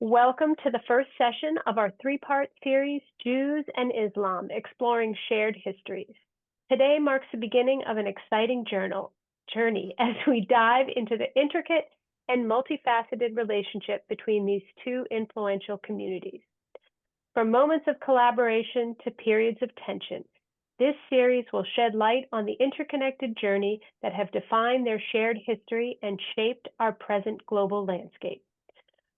Welcome to the first session of our three-part series, Jews and Islam, Exploring Shared Histories. Today marks the beginning of an exciting journey as we dive into the intricate and multifaceted relationship between these two influential communities. From moments of collaboration to periods of tension, this series will shed light on the interconnected journey that have defined their shared history and shaped our present global landscape.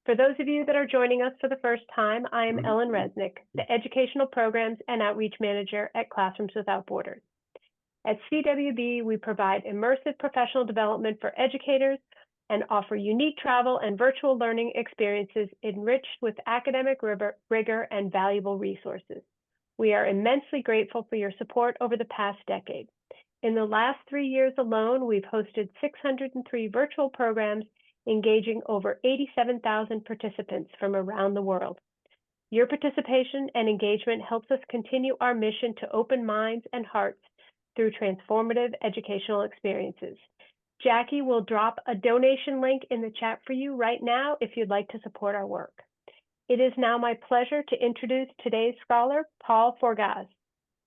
For those of you that are joining us for the first time, I am Ellen Resnick, the Educational Programs and Outreach Manager at Classrooms Without Borders. At CWB, we provide immersive professional development for educators and offer unique travel and virtual learning experiences enriched with academic rigor and valuable resources. We are immensely grateful for your support over the past decade. In the last 3 years alone, we've hosted 603 virtual programs engaging over 87,000 participants from around the world. Your participation and engagement helps us continue our mission to open minds and hearts through transformative educational experiences. Jackie will drop a donation link in the chat for you right now if you'd like to support our work. It is now my pleasure to introduce today's scholar, Paul Forgaz.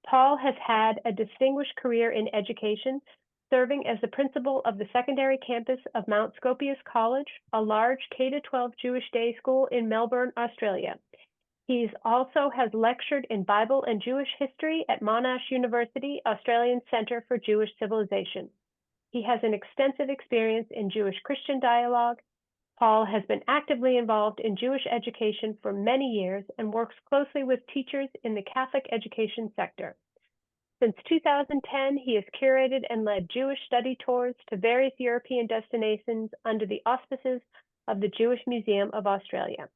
Paul has had a distinguished career in education, serving as the principal of the secondary campus of Mount Scopius College, a large K-12 Jewish day school in Melbourne, Australia. He also has lectured in Bible and Jewish history at Monash University, Australian Centre for Jewish Civilization. He has an extensive experience in Jewish-Christian dialogue. Paul has been actively involved in Jewish education for many years and works closely with teachers in the Catholic education sector. Since 2010, he has curated and led Jewish study tours to various European destinations under the auspices of the Jewish Museum of Australia.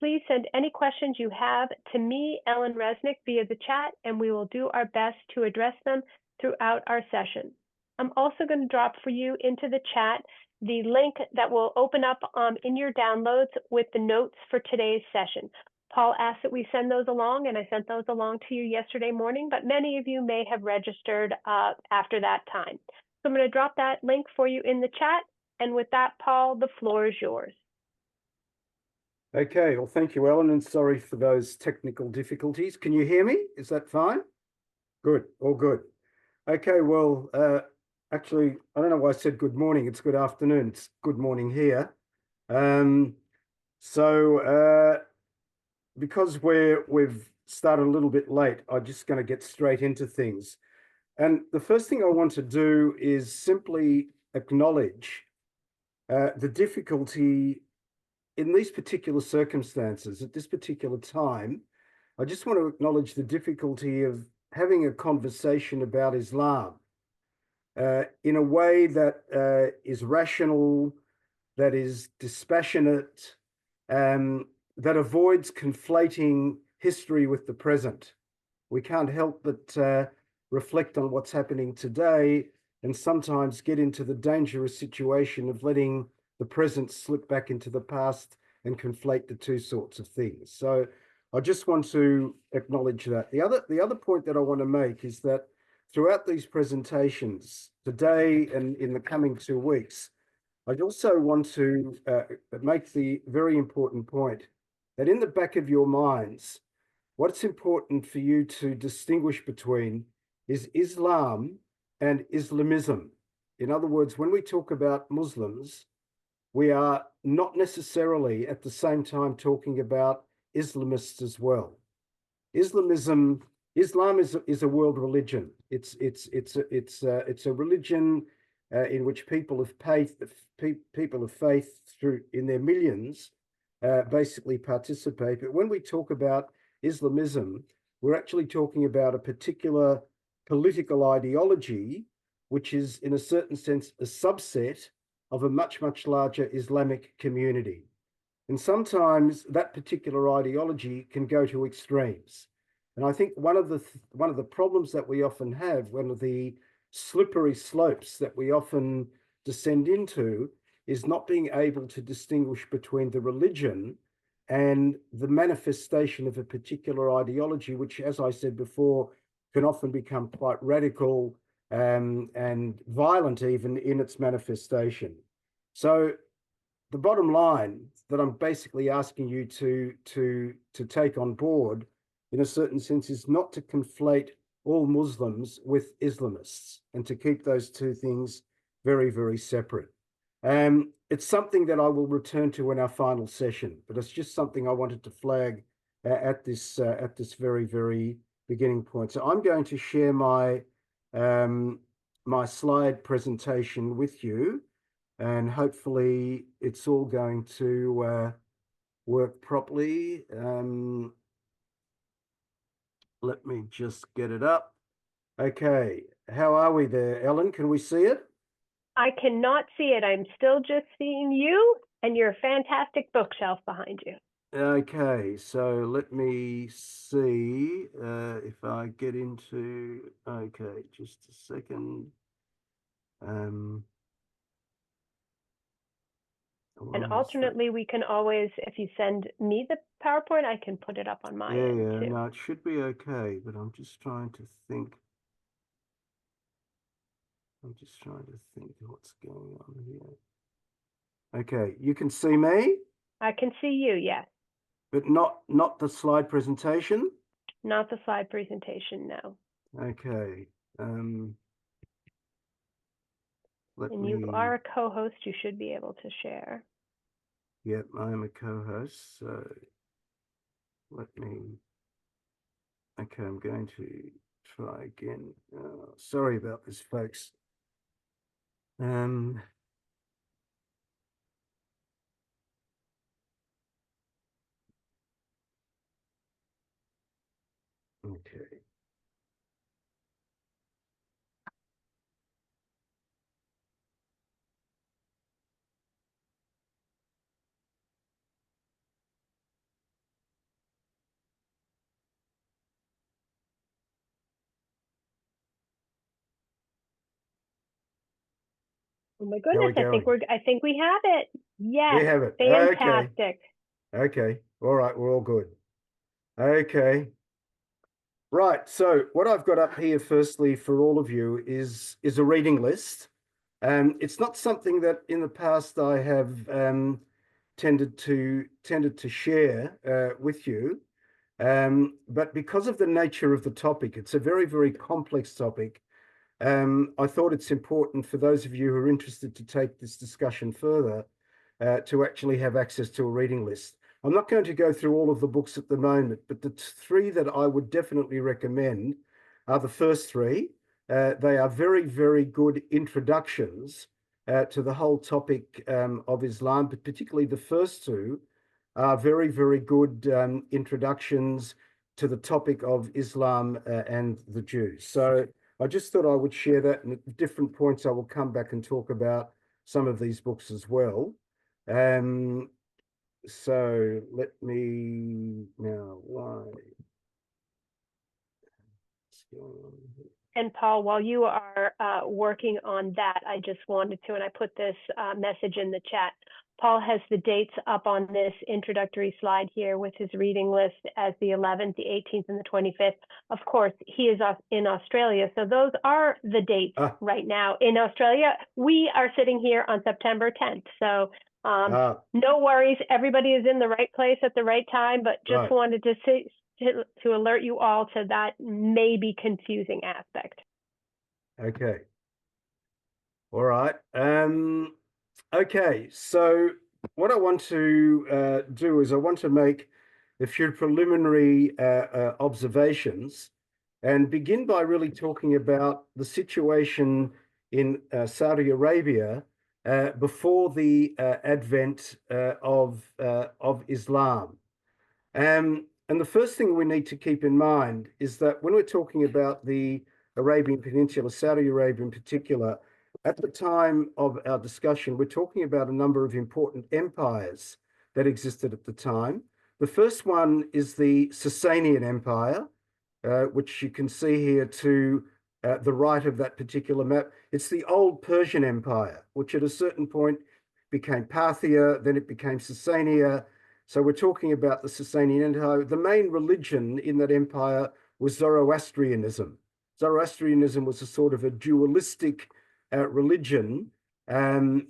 Please send any questions you have to me, Ellen Resnick, via the chat, and we will do our best to address them throughout our session. I'm also going to drop for you into the chat the link that will open up in your downloads with the notes for today's session. Paul asked that we send those along, and I sent those along to you yesterday morning, but many of you may have registered after that time. So I'm going to drop that link for you in the chat. And with that, Paul, the floor is yours. Okay, well, thank you, Ellen, and sorry for those technical difficulties. Can you hear me? Is that fine? Good, all good. Okay, well, actually, I don't know why I said good morning. It's good afternoon. It's good morning here. Because we've started a little bit late, I'm just going to get straight into things. And the first thing I want to do is simply acknowledge the difficulty in these particular circumstances at this particular time. I just want to acknowledge the difficulty of having a conversation about Islam in a way that is rational, that is dispassionate, that avoids conflating history with the present. We can't help but reflect on what's happening today and sometimes get into the dangerous situation of letting the present slip back into the past and conflate the two sorts of things. So I just want to acknowledge that. The other point that I want to make is that throughout these presentations today and in the coming 2 weeks, I also want to make the very important point that in the back of your minds, what's important for you to distinguish between is Islam and Islamism. In other words, when we talk about Muslims, we are not necessarily at the same time talking about Islamists as well. Islam is a world religion. It's a religion in which people of faith through in their millions basically participate. But when we talk about Islamism, we're actually talking about a particular political ideology, which is in a certain sense a subset of a much, much larger Islamic community. And sometimes that particular ideology can go to extremes. And I think one of the problems that we often have, one of the slippery slopes that we often descend into, is not being able to distinguish between the religion and the manifestation of a particular ideology, which, as I said before, can often become quite radical and violent even in its manifestation. So the bottom line that I'm basically asking you to take on board, in a certain sense, is not to conflate all Muslims with Islamists and to keep those two things very, very separate. It's something that I will return to in our final session, but it's just something I wanted to flag at this very, very beginning point. So I'm going to share my my slide presentation with you, and hopefully it's all going to work properly. Let me just get it up. Okay, how are we there, Ellen? Can we see it? I cannot see it. I'm still just seeing you and your fantastic bookshelf behind you. Okay, so let me see if I get into, okay, just a second. And Almost there. alternately, we can always, if you send me the PowerPoint, I can put it up on my end Yeah, too. no, it should be okay, but I'm just trying to think. I'm just trying to think what's going on here. Okay, you can see me, I can see you, yes. but not the slide presentation. Not the slide presentation, no. Okay. Let And you me, are a co-host, you should be able to share. yep, I am a co-host, so let me, okay, I'm going to try again. Sorry about this, folks. Okay. Oh my How are goodness, we going? I think we have it. We Yes, have it. Okay. fantastic. Okay. All right. We're all good. Okay. Right. So what I've got up here, firstly, for all of you is a reading list. It's not something that in the past I have tended to share with you. But because of the nature of the topic, it's a very, very complex topic. I thought it's important for those of you who are interested to take this discussion further to actually have access to a reading list. I'm not going to go through all of the books at the moment, but the three that I would definitely recommend are the first three. They are very, very good introductions to the whole topic of Islam, but particularly the first two are very, very good introductions to the topic of Islam and the Jews. So I just thought I would share that, and at different points I will come back and talk about some of these books as well. So let me now, why? What's going on here? And Paul, while you are working on that, I just wanted to, and I put this message in the chat. Paul has the dates up on this introductory slide here with his reading list as the 11th, the 18th, and the 25th. Of course, he is in Australia, so those are the dates right now in Australia. We are sitting here on September 10th, so no worries. Everybody is in the right place at the right time, but just wanted to say, to alert you all to that maybe confusing aspect. Okay. All right. Okay. So what I want to do is I want to make a few preliminary observations and begin by really talking about the situation in Saudi Arabia before the advent of Islam. And the first thing we need to keep in mind is that when we're talking about the Arabian Peninsula, Saudi Arabia in particular, at the time of our discussion, we're talking about a number of important empires that existed at the time. The first one is the Sasanian Empire, which you can see here to the right of that particular map. It's the old Persian Empire, which at a certain point became Parthia, then it became Sasania. So we're talking about the Sasanian Empire. The main religion in that empire was Zoroastrianism. Zoroastrianism was a sort of a dualistic religion, and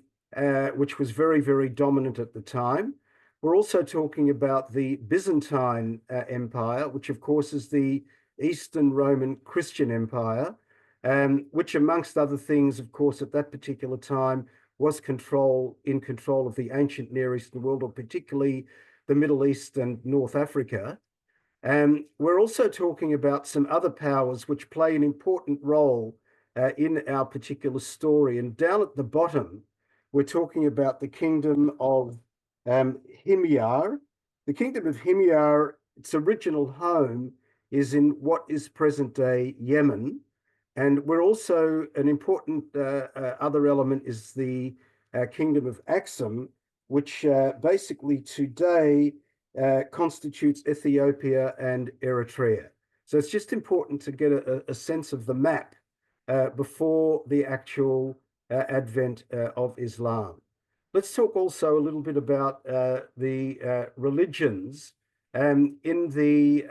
which was very, very dominant at the time. We're also talking about the Byzantine Empire, which of course is the Eastern Roman Christian Empire, which amongst other things, of course, at that particular time was in control of the ancient Near Eastern world, or particularly the Middle East and North Africa. We're also talking about some other powers which play an important role in our particular story. And down at the bottom, we're talking about the kingdom of Himyar. The kingdom of Himyar, its original home is in what is present-day Yemen. And we're also, an important other element is the kingdom of Aksum, which basically today constitutes Ethiopia and Eritrea. So it's just important to get a sense of the map before the actual advent of Islam. Let's talk also a little bit about the religions in the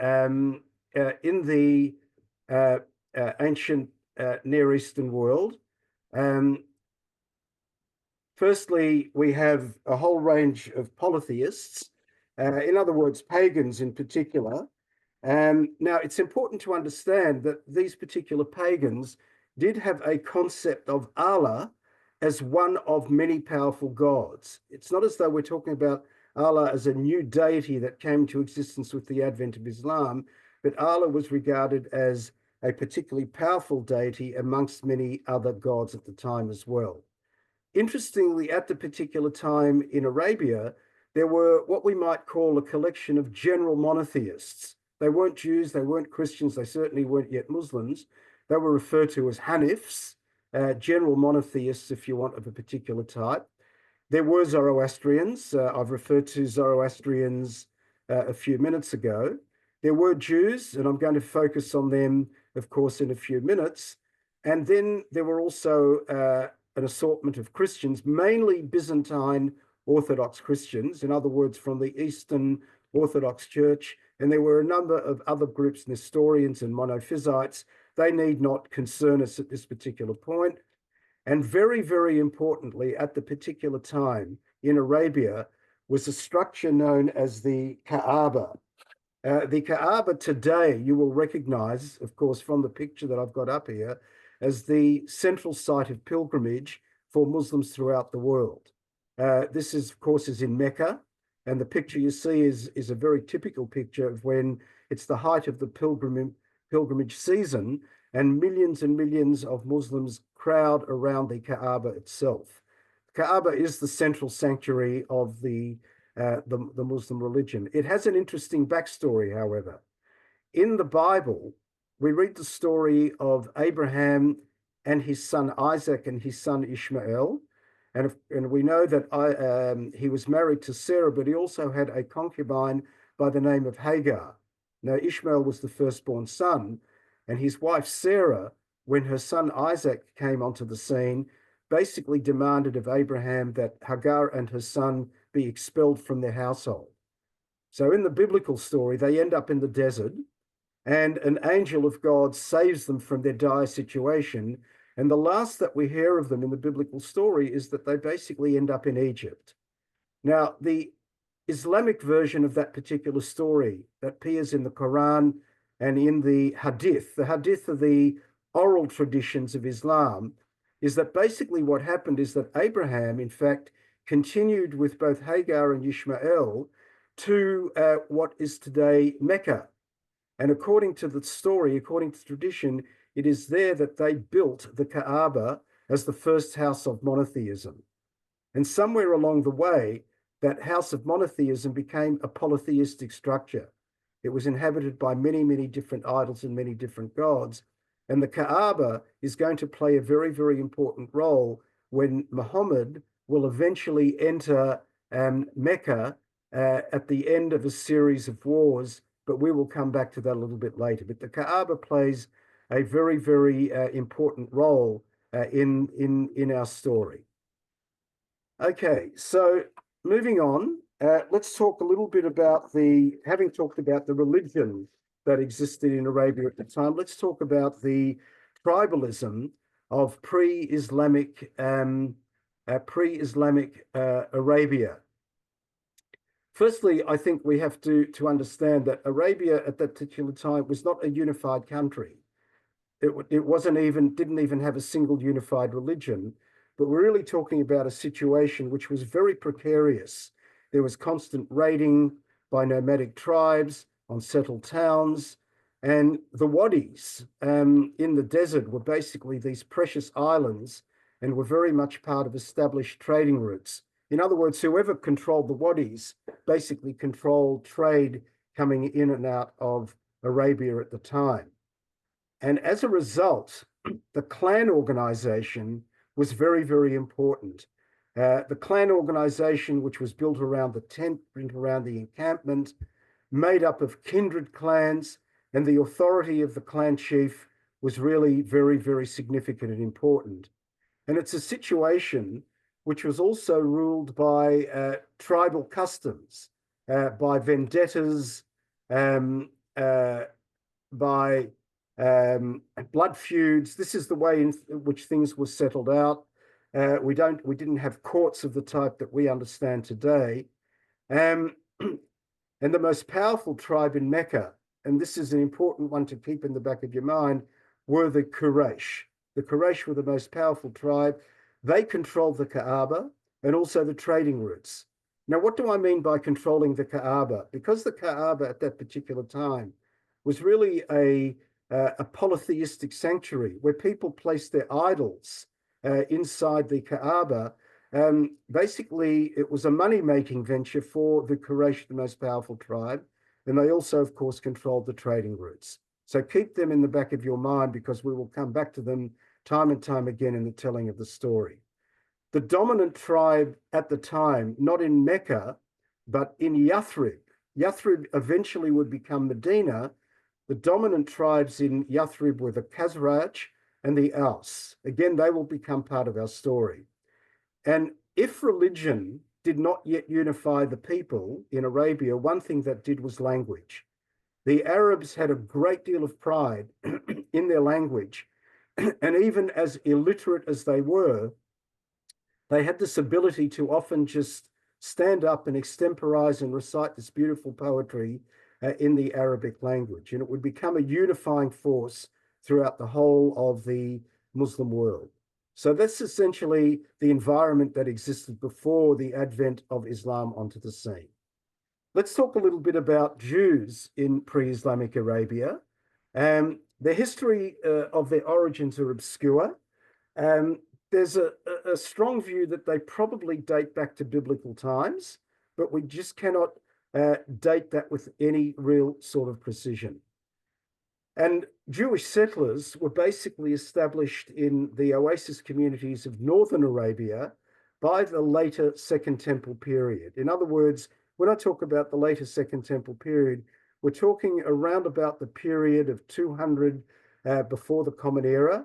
ancient Near Eastern world. Firstly, we have a whole range of polytheists, in other words, pagans in particular. Now, it's important to understand that these particular pagans did have a concept of Allah as one of many powerful gods. It's not as though we're talking about Allah as a new deity that came to existence with the advent of Islam, but Allah was regarded as a particularly powerful deity amongst many other gods at the time as well. Interestingly, at the particular time in Arabia, there were what we might call a collection of general monotheists. They weren't Jews, they weren't Christians, they certainly weren't yet Muslims. They were referred to as Hanifs, general monotheists, if you want, of a particular type. There were Zoroastrians. I've referred to Zoroastrians a few minutes ago. There were Jews, and I'm going to focus on them, of course, in a few minutes. And then there were also an assortment of Christians, mainly Byzantine Orthodox Christians, in other words, from the Eastern Orthodox Church. And there were a number of other groups, Nestorians and Monophysites. They need not concern us at this particular point. And very, very importantly, at the particular time in Arabia was a structure known as the Kaaba. The Kaaba today, you will recognize, of course, from the picture that I've got up here, as the central site of pilgrimage for Muslims throughout the world. This is, of course, is in Mecca, and the picture you see is a very typical picture of when it's the height of the pilgrimage season, and millions of Muslims crowd around the Kaaba itself. The Kaaba is the central sanctuary of the Muslim religion. It has an interesting backstory, however. In the Bible, we read the story of Abraham and his son Isaac and his son Ishmael. And we know that he was married to Sarah, but he also had a concubine by the name of Hagar. Now, Ishmael was the firstborn son, and his wife Sarah, when her son Isaac came onto the scene, basically demanded of Abraham that Hagar and her son be expelled from their household. So in the biblical story, they end up in the desert, and an angel of God saves them from their dire situation. And the last that we hear of them in the biblical story is that they basically end up in Egypt. Now, the Islamic version of that particular story that appears in the Quran and in the Hadith are the oral traditions of Islam, is that basically what happened is that Abraham, in fact, continued with both Hagar and Ishmael to what is today Mecca. And according to the story, according to tradition, it is there that they built the Kaaba as the first house of monotheism. And somewhere along the way, that house of monotheism became a polytheistic structure. It was inhabited by many different idols and many different gods. And the Kaaba is going to play a very, very important role when Muhammad will eventually enter Mecca at the end of a series of wars, but we will come back to that a little bit later. But the Kaaba plays a very, very important role in our story. Okay, so moving on, let's talk a little bit about having talked about the religion that existed in Arabia at the time, let's talk about the tribalism of pre-Islamic pre-Islamic Arabia. Firstly, I think we have to understand that Arabia at that particular time was not a unified country. It didn't even have a single unified religion, but we're really talking about a situation which was very precarious. There was constant raiding by nomadic tribes on settled towns, and the wadis in the desert were basically these precious islands and were very much part of established trading routes. In other words, whoever controlled the wadis basically controlled trade coming in and out of Arabia at the time. And as a result, the clan organization was very, very important. The clan organization, which was built around the tent, around the encampment, made up of kindred clans, and the authority of the clan chief was really very, very significant and important. And it's a situation which was also ruled by tribal customs, by vendettas, by blood feuds. This is the way in which things were settled out. We didn't have courts of the type that we understand today. And the most powerful tribe in Mecca, and this is an important one to keep in the back of your mind, were the Quraysh. The Quraysh were the most powerful tribe. They controlled the Kaaba and also the trading routes. Now, what do I mean by controlling the Kaaba? Because the Kaaba at that particular time was really a polytheistic sanctuary where people placed their idols inside the Kaaba. Basically, it was a money-making venture for the Quraysh, the most powerful tribe, and they also, of course, controlled the trading routes. So keep them in the back of your mind because we will come back to them time and time again in the telling of the story. The dominant tribe at the time, not in Mecca, but in Yathrib. Yathrib eventually would become Medina. The dominant tribes in Yathrib were the Khazraj and the Aus. Again, they will become part of our story. And if religion did not yet unify the people in Arabia, one thing that did was language. The Arabs had a great deal of pride in their language. And even as illiterate as they were, they had this ability to often just stand up and extemporize and recite this beautiful poetry in the Arabic language. And it would become a unifying force throughout the whole of the Muslim world. So that's essentially the environment that existed before the advent of Islam onto the scene. Let's talk a little bit about Jews in pre-Islamic Arabia. The history of their origins are obscure. There's a strong view that they probably date back to biblical times, but we just cannot date that with any real sort of precision. And Jewish settlers were basically established in the oasis communities of northern Arabia by the later Second Temple period. In other words, when I talk about the later Second Temple period, we're talking around about the period of 200 before the Common Era.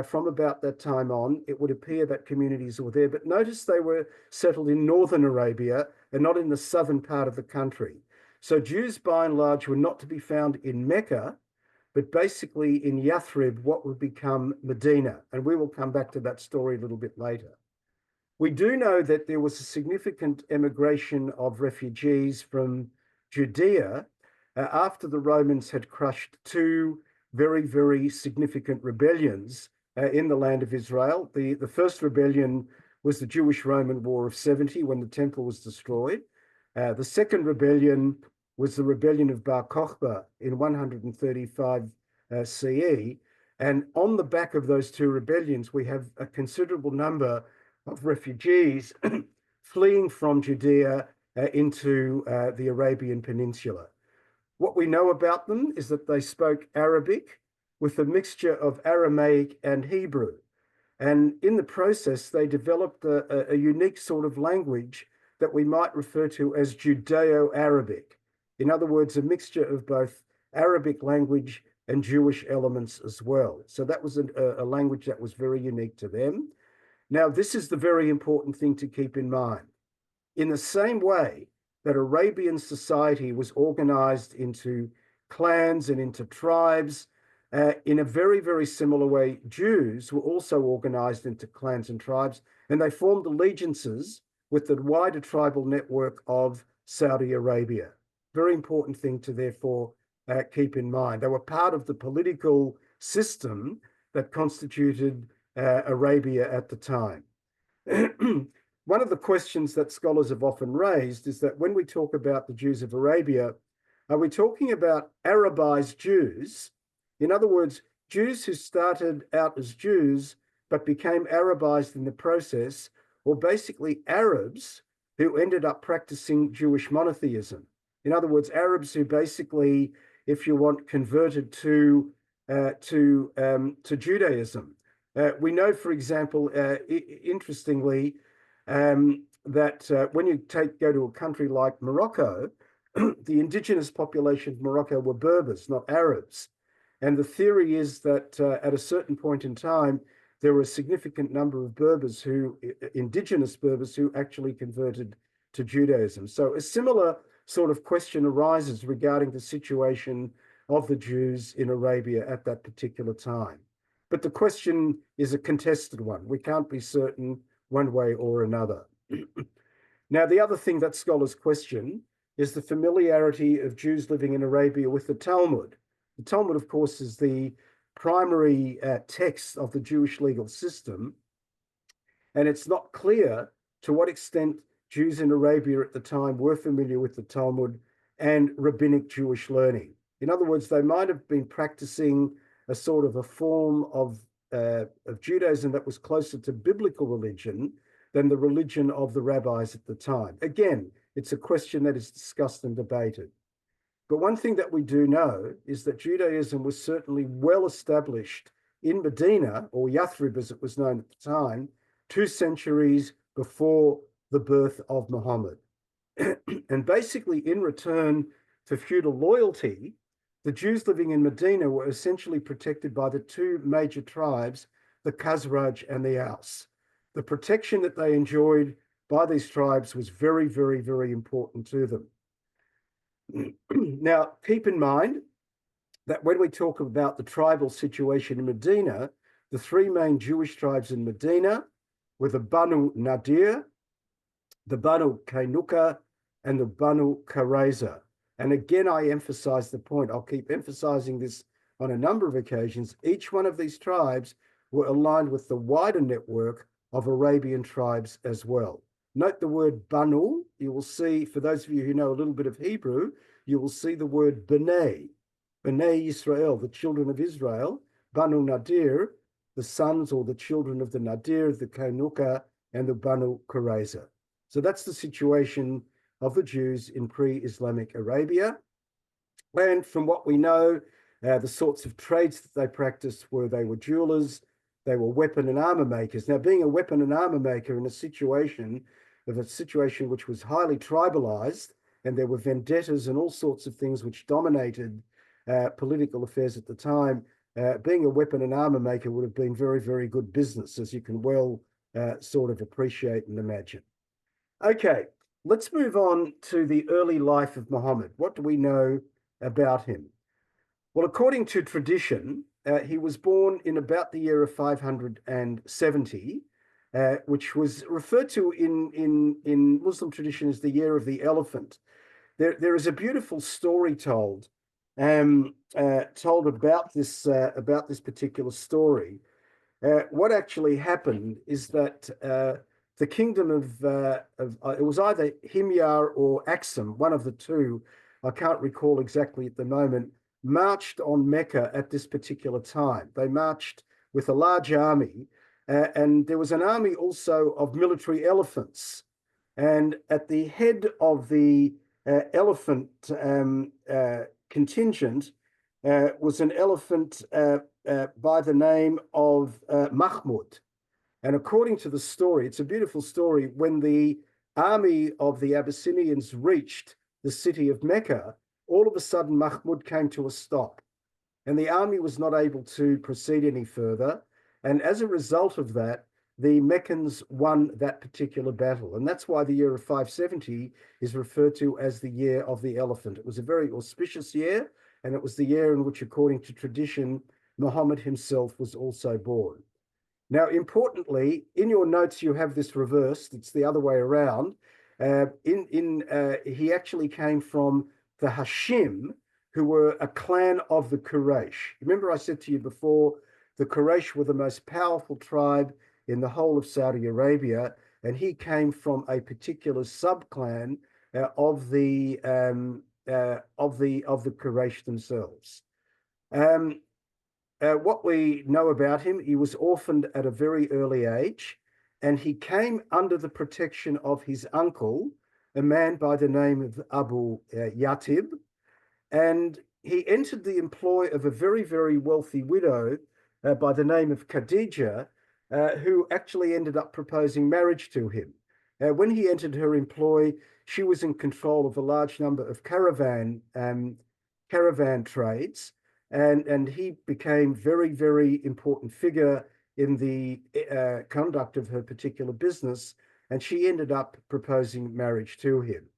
From about that time on, it would appear that communities were there. But notice they were settled in northern Arabia and not in the southern part of the country. So Jews, by and large, were not to be found in Mecca, but basically in Yathrib, what would become Medina. And we will come back to that story a little bit later. We do know that there was a significant emigration of refugees from Judea after the Romans had crushed two very, very significant rebellions in the land of Israel. The first rebellion was the Jewish-Roman War of 70 when the temple was destroyed. The second rebellion was the rebellion of Bar Kokhba in 135 CE. And on the back of those two rebellions, we have a considerable number of refugees fleeing from Judea into the Arabian Peninsula. What we know about them is that they spoke Arabic with a mixture of Aramaic and Hebrew. And in the process, they developed a unique sort of language that we might refer to as Judeo-Arabic. In other words, a mixture of both Arabic language and Jewish elements as well. So that was a language that was very unique to them. Now, this is the very important thing to keep in mind. In the same way that Arabian society was organized into clans and into tribes, In a very, very similar way, Jews were also organized into clans and tribes, and they formed allegiances with the wider tribal network of Saudi Arabia. Very important thing to therefore keep in mind. They were part of the political system that constituted Arabia at the time. One of the questions that scholars have often raised is that when we talk about the Jews of Arabia, are we talking about Arabized Jews? In other words, Jews who started out as Jews but became Arabized in the process, or basically Arabs who ended up practicing Jewish monotheism. In other words, Arabs who basically, if you want, converted to Judaism. We know, for example, interestingly, that when you go to a country like Morocco, the indigenous population of Morocco were Berbers, not Arabs. And the theory is that at a certain point in time, there were a significant number of Berbers indigenous Berbers who actually converted to Judaism. So a similar sort of question arises regarding the situation of the Jews in Arabia at that particular time. But the question is a contested one. We can't be certain one way or another. Now, the other thing that scholars question is the familiarity of Jews living in Arabia with the Talmud. The Talmud, of course, is the primary text of the Jewish legal system, and it's not clear to what extent Jews in Arabia at the time were familiar with the Talmud and rabbinic Jewish learning. In other words, they might have been practicing a sort of a form of Judaism that was closer to biblical religion than the religion of the rabbis at the time. Again, it's a question that is discussed and debated. But one thing that we do know is that Judaism was certainly well established in Medina, or Yathrib as it was known at the time, 2 centuries before the birth of Muhammad. And basically, in return for feudal loyalty, the Jews living in Medina were essentially protected by the 2 major tribes, the Khazraj and the Aus. The protection that they enjoyed by these tribes was very, very, very important to them. Now, keep in mind that when we talk about the tribal situation in Medina, the 3 main Jewish tribes in Medina were the Banu Nadir, the Banu Kainuka, and the Banu Qurayza. And again, I emphasize the point. I'll keep emphasizing this on a number of occasions. Each one of these tribes were aligned with the wider network of Arabian tribes as well. Note the word Banu. You will see, for those of you who know a little bit of Hebrew, you will see the word B'nai, B'nai Israel, the children of Israel, Banu Nadir, the sons or the children of the Nadir, the Kainuka, and the Banu Qurayza. So that's the situation of the Jews in pre-Islamic Arabia. And from what we know, the sorts of trades that they practiced they were jewelers, they were weapon and armor makers. Now, being a weapon and armor maker in a situation which was highly tribalized, and there were vendettas and all sorts of things which dominated political affairs at the time, being a weapon and armor maker would have been very, very good business, as you can well sort of appreciate and imagine. Okay, let's move on to the early life of Muhammad. What do we know about him? Well, according to tradition, he was born in about the year of 570, which was referred to in Muslim tradition as the year of the elephant. There is a beautiful story told about this particular story. What actually happened is that the kingdom of it was either Himyar or Aksum, one of the two, I can't recall exactly at the moment, marched on Mecca at this particular time. They marched with a large army, and there was an army also of military elephants. And at the head of the elephant contingent was an elephant by the name of Mahmud. And according to the story, it's a beautiful story, when the army of the Abyssinians reached the city of Mecca, all of a sudden Mahmud came to a stop, and the army was not able to proceed any further. And as a result of that, the Meccans won that particular battle. And that's why the year of 570 is referred to as the year of the elephant. It was a very auspicious year, and it was the year in which, according to tradition, Muhammad himself was also born. Now, importantly, in your notes, you have this reversed. It's the other way around. He actually came from the Hashim, who were a clan of the Quraysh. Remember, I said to you before, the Quraysh were the most powerful tribe in the whole of Saudi Arabia, and he came from a particular subclan of the Quraysh themselves. What we know about him, he was orphaned at a very early age, and he came under the protection of his uncle, a man by the name of Abu Yatib, and he entered the employ of a very, very wealthy widow by the name of Khadija, who actually ended up proposing marriage to him. When he entered her employ, she was in control of a large number of caravan trades, and he became very, very important figure in the conduct of her particular business, and she ended up proposing marriage to him.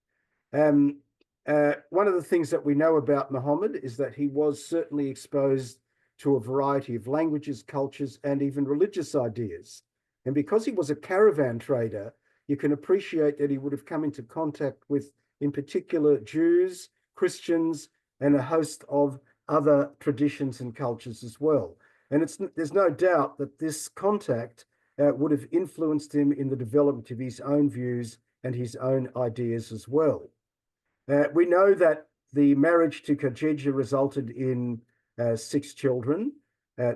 One of the things that we know about Muhammad is that he was certainly exposed to a variety of languages, cultures, and even religious ideas. And because he was a caravan trader, you can appreciate that he would have come into contact with, in particular, Jews, Christians, and a host of other traditions and cultures as well. And there's no doubt that this contact would have influenced him in the development of his own views and his own ideas as well. We know that the marriage to Khadija resulted in 6 children.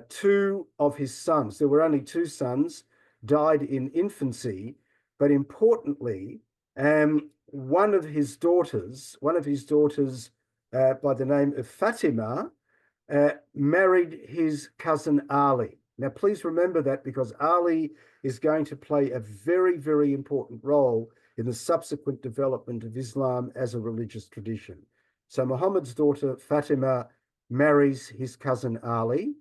2 of his sons, there were only 2 sons, died in infancy, but importantly, one of his daughters by the name of Fatima married his cousin Ali. Now, please remember that, because Ali is going to play a very, very important role in the subsequent development of Islam as a religious tradition. So Muhammad's daughter Fatima marries his cousin Ali.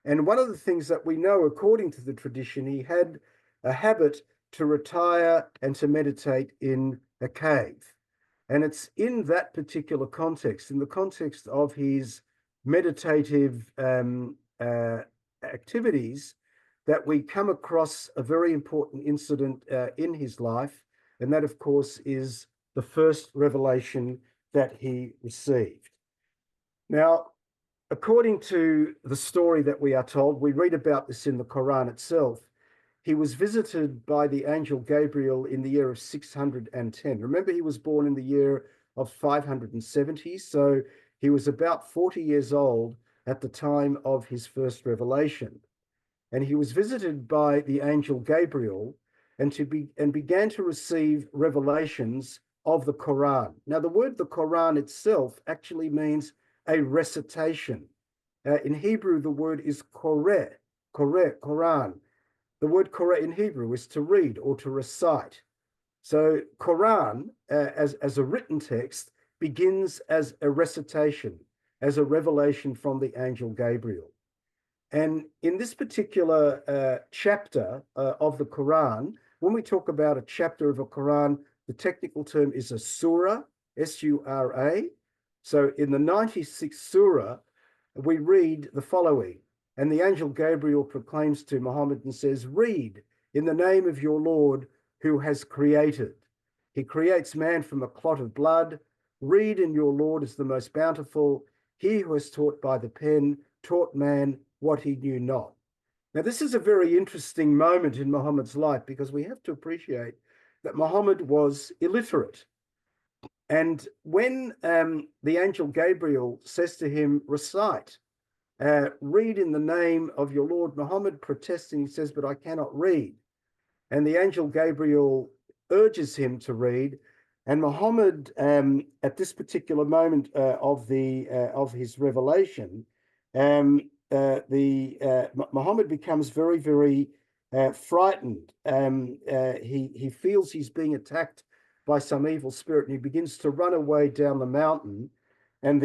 And one of the things that we know, according to the tradition, he had a habit to retire and to meditate in a cave. And it's in that particular context, in the context of his meditative activities, that we come across a very important incident in his life. And that, of course, is the first revelation that he received. Now, according to the story that we are told, we read about this in the Quran itself. He was visited by the angel Gabriel in the year of 610. Remember, he was born in the year of 570, so he was about 40 years old at the time of his first revelation. And he was visited by the angel Gabriel and began to receive revelations of the Quran. Now, the word the Quran itself actually means a recitation. In Hebrew, the word is Quran. The word Quran in Hebrew is to read or to recite. So Quran, as a written text, begins as a recitation, as a revelation from the angel Gabriel. And in this particular chapter of the Quran, when we talk about a chapter of a Quran, the technical term is a surah, S-U-R-A. So in the 96th surah, we read the following: and the angel Gabriel proclaims to Muhammad and says, "Read in the name of your Lord who has created. He creates man from a clot of blood. Read, and your Lord is the most bountiful. He who has taught by the pen, taught man what he knew not." Now, this is a very interesting moment in Muhammad's life, because we have to appreciate that Muhammad was illiterate. And when the angel Gabriel says to him, recite, read in the name of your Lord, Muhammad protesting, he says, "But I cannot read." And the angel Gabriel urges him to read. And Muhammad, at this particular moment of his revelation, Muhammad becomes very, very frightened. He feels he's being attacked by some evil spirit, and he begins to run away down the mountain. And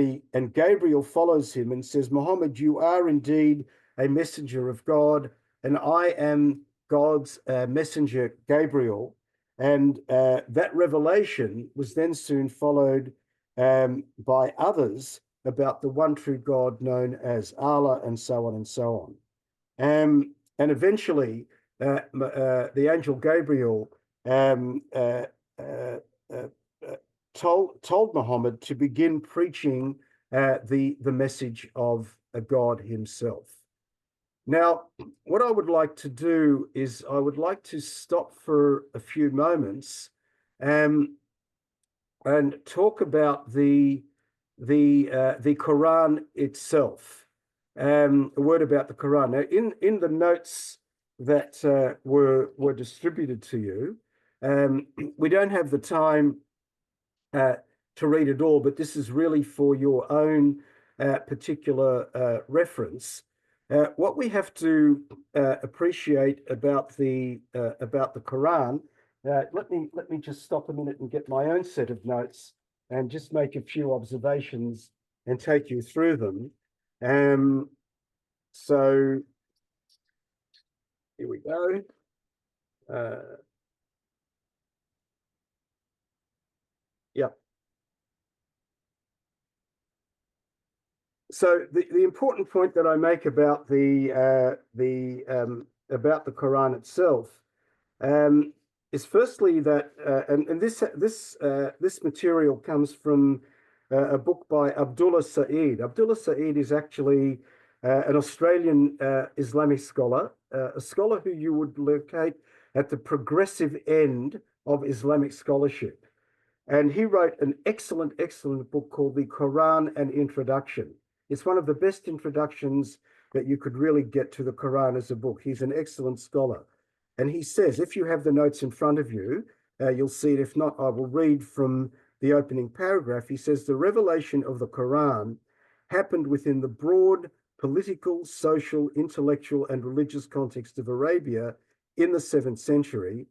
Gabriel follows him and says, "Muhammad, you are indeed a messenger of God, and I am God's messenger, Gabriel." And that revelation was then soon followed by others about the one true God known as Allah, and so on and so on. And eventually, the angel Gabriel um, uh, uh, uh, told Muhammad to begin preaching the message of a God himself. Now, what I would like to do is I would like to stop for a few moments um, and talk about the Quran itself. A word about the Quran. Now, in the notes that were distributed to you, we don't have the time to read it all, but this is really for your own particular reference. What we have to appreciate about the Quran. Let me just stop a minute and get my own set of notes and just make a few observations and take you through them. So here we go. Yeah. So the important point that I make about the Quran itself is firstly that and this material comes from a book by Abdullah Saeed. Abdullah Saeed is actually an Australian Islamic scholar, a scholar who you would locate at the progressive end of Islamic scholarship. And he wrote an excellent book called The Quran and Introduction. It's one of the best introductions that you could really get to the Quran as a book. He's an excellent scholar. And he says, if you have the notes in front of you, you'll see it. If not, I will read from the opening paragraph. He says, the revelation of the Quran happened within the broad political, social, intellectual, and religious context of Arabia in the 7th century,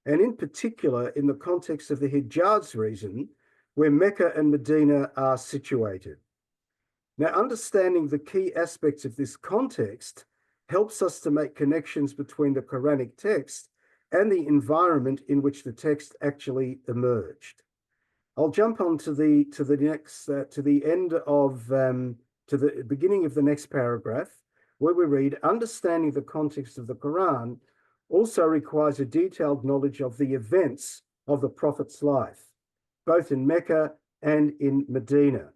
and in particular in the context of the Hijaz region, where Mecca and Medina are situated. Now, understanding the key aspects of this context helps us to make connections between the Quranic text and the environment in which the text actually emerged. I'll jump on to the beginning of the next paragraph, where we read, understanding the context of the Quran also requires a detailed knowledge of the events of the Prophet's life, both in Mecca and in Medina.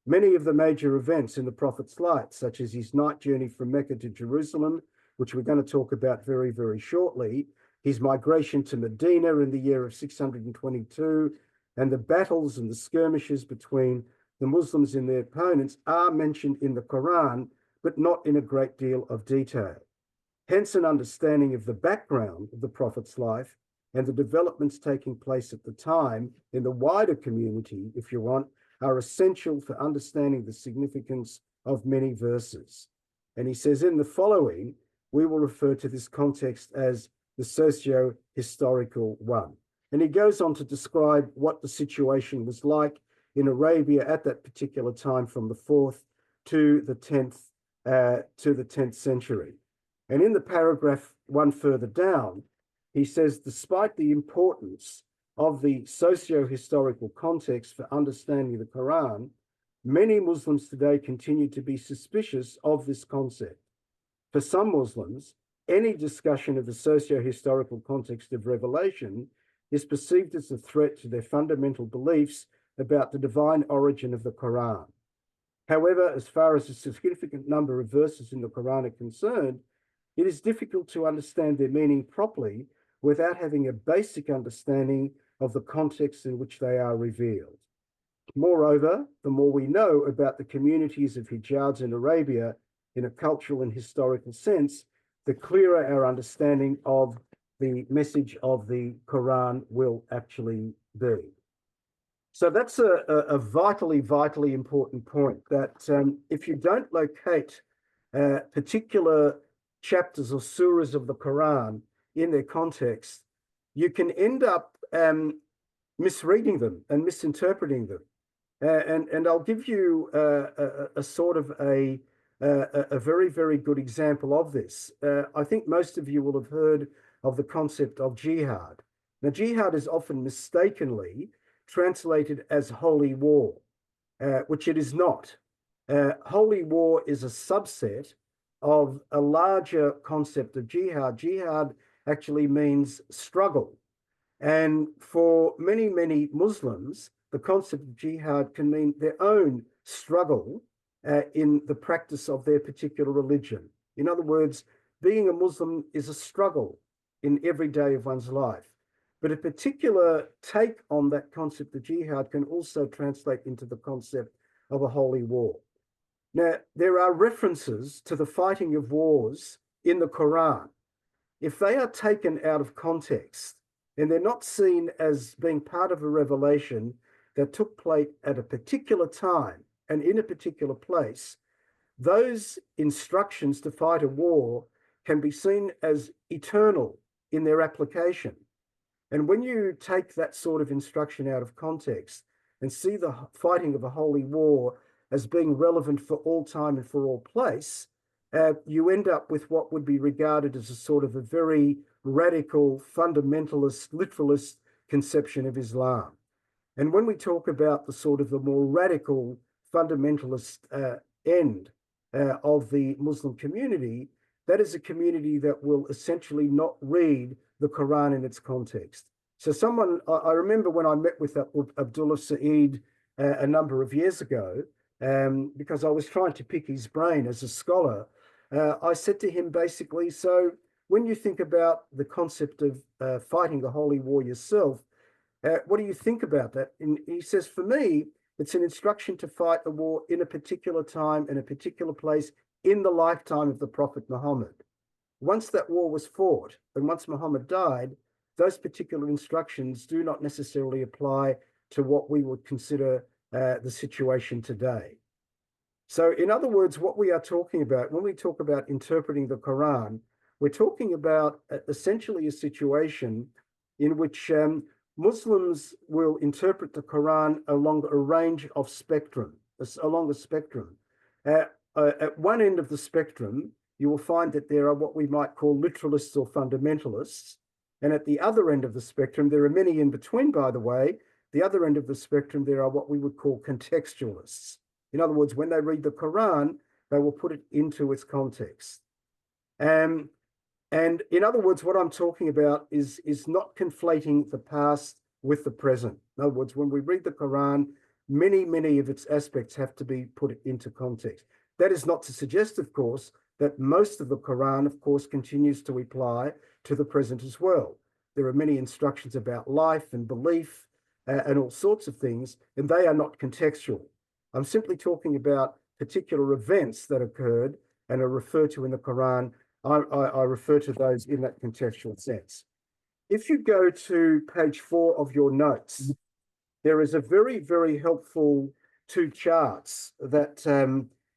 Many of the major events in the Prophet's life, such as his night journey from Mecca to Jerusalem, which we're going to talk about very, very shortly, his migration to Medina in the year of 622, and the battles and the skirmishes between the Muslims and their opponents are mentioned in the Quran, but not in a great deal of detail. Hence, an understanding of the background of the Prophet's life and the developments taking place at the time in the wider community, if you want, are essential for understanding the significance of many verses. And he says, in the following, we will refer to this context as the socio-historical one. And he goes on to describe what the situation was like in Arabia at that particular time, from the 4th to the 10th century. And in the paragraph one further down, he says, despite the importance of the socio-historical context for understanding the Quran, many Muslims today continue to be suspicious of this concept. For some Muslims, any discussion of the socio-historical context of revelation is perceived as a threat to their fundamental beliefs about the divine origin of the Quran. However, as far as a significant number of verses in the Quran are concerned, it is difficult to understand their meaning properly without having a basic understanding of the context in which they are revealed. Moreover, the more we know about the communities of Hijaz and Arabia in a cultural and historical sense, the clearer our understanding of the message of the Quran will actually be. So that's a vitally important point, that if you don't locate particular chapters or surahs of the Quran in their context, you can end up misreading them and misinterpreting them. And I'll give you a sort of a very, very good example of this. I think most of you will have heard of the concept of jihad. Now, jihad is often mistakenly translated as holy war, which it is not. Holy war is a subset of a larger concept of jihad. Jihad actually means struggle. And for many, many Muslims, the concept of jihad can mean their own struggle in the practice of their particular religion. In other words, being a Muslim is a struggle in every day of one's life. But a particular take on that concept of jihad can also translate into the concept of a holy war. Now, there are references to the fighting of wars in the Quran. If they are taken out of context and they're not seen as being part of a revelation that took place at a particular time and in a particular place, those instructions to fight a war can be seen as eternal in their application. And when you take that sort of instruction out of context and see the fighting of a holy war as being relevant for all time and for all place, you end up with what would be regarded as a sort of a very radical, fundamentalist, literalist conception of Islam. And when we talk about the sort of the more radical, fundamentalist end of the Muslim community, that is a community that will essentially not read the Quran in its context. So I remember when I met with Abdullah Saeed a number of years ago, because I was trying to pick his brain as a scholar, I said to him basically, so when you think about the concept of fighting a holy war yourself, what do you think about that? And he says, for me, it's an instruction to fight a war in a particular time, in a particular place, in the lifetime of the Prophet Muhammad. Once that war was fought, and once Muhammad died, those particular instructions do not necessarily apply to what we would consider the situation today. So in other words, what we are talking about, when we talk about interpreting the Quran, we're talking about essentially a situation in which Muslims will interpret the Quran along a range of spectrum, along a spectrum. At one end of the spectrum, you will find that there are what we might call literalists or fundamentalists. And at the other end of the spectrum, there are many in between, by the way. The other end of the spectrum, there are what we would call contextualists. In other words, when they read the Quran, they will put it into its context. And in other words, what I'm talking about is not conflating the past with the present. In other words, when we read the Quran, many of its aspects have to be put into context. That is not to suggest, of course, that most of the Quran, of course, continues to apply to the present as well. There are many instructions about life and belief and all sorts of things, and they are not contextual. I'm simply talking about particular events that occurred and are referred to in the Quran. I refer to those in that contextual sense. If you go to page 4 of your notes, there is a very helpful 2 charts that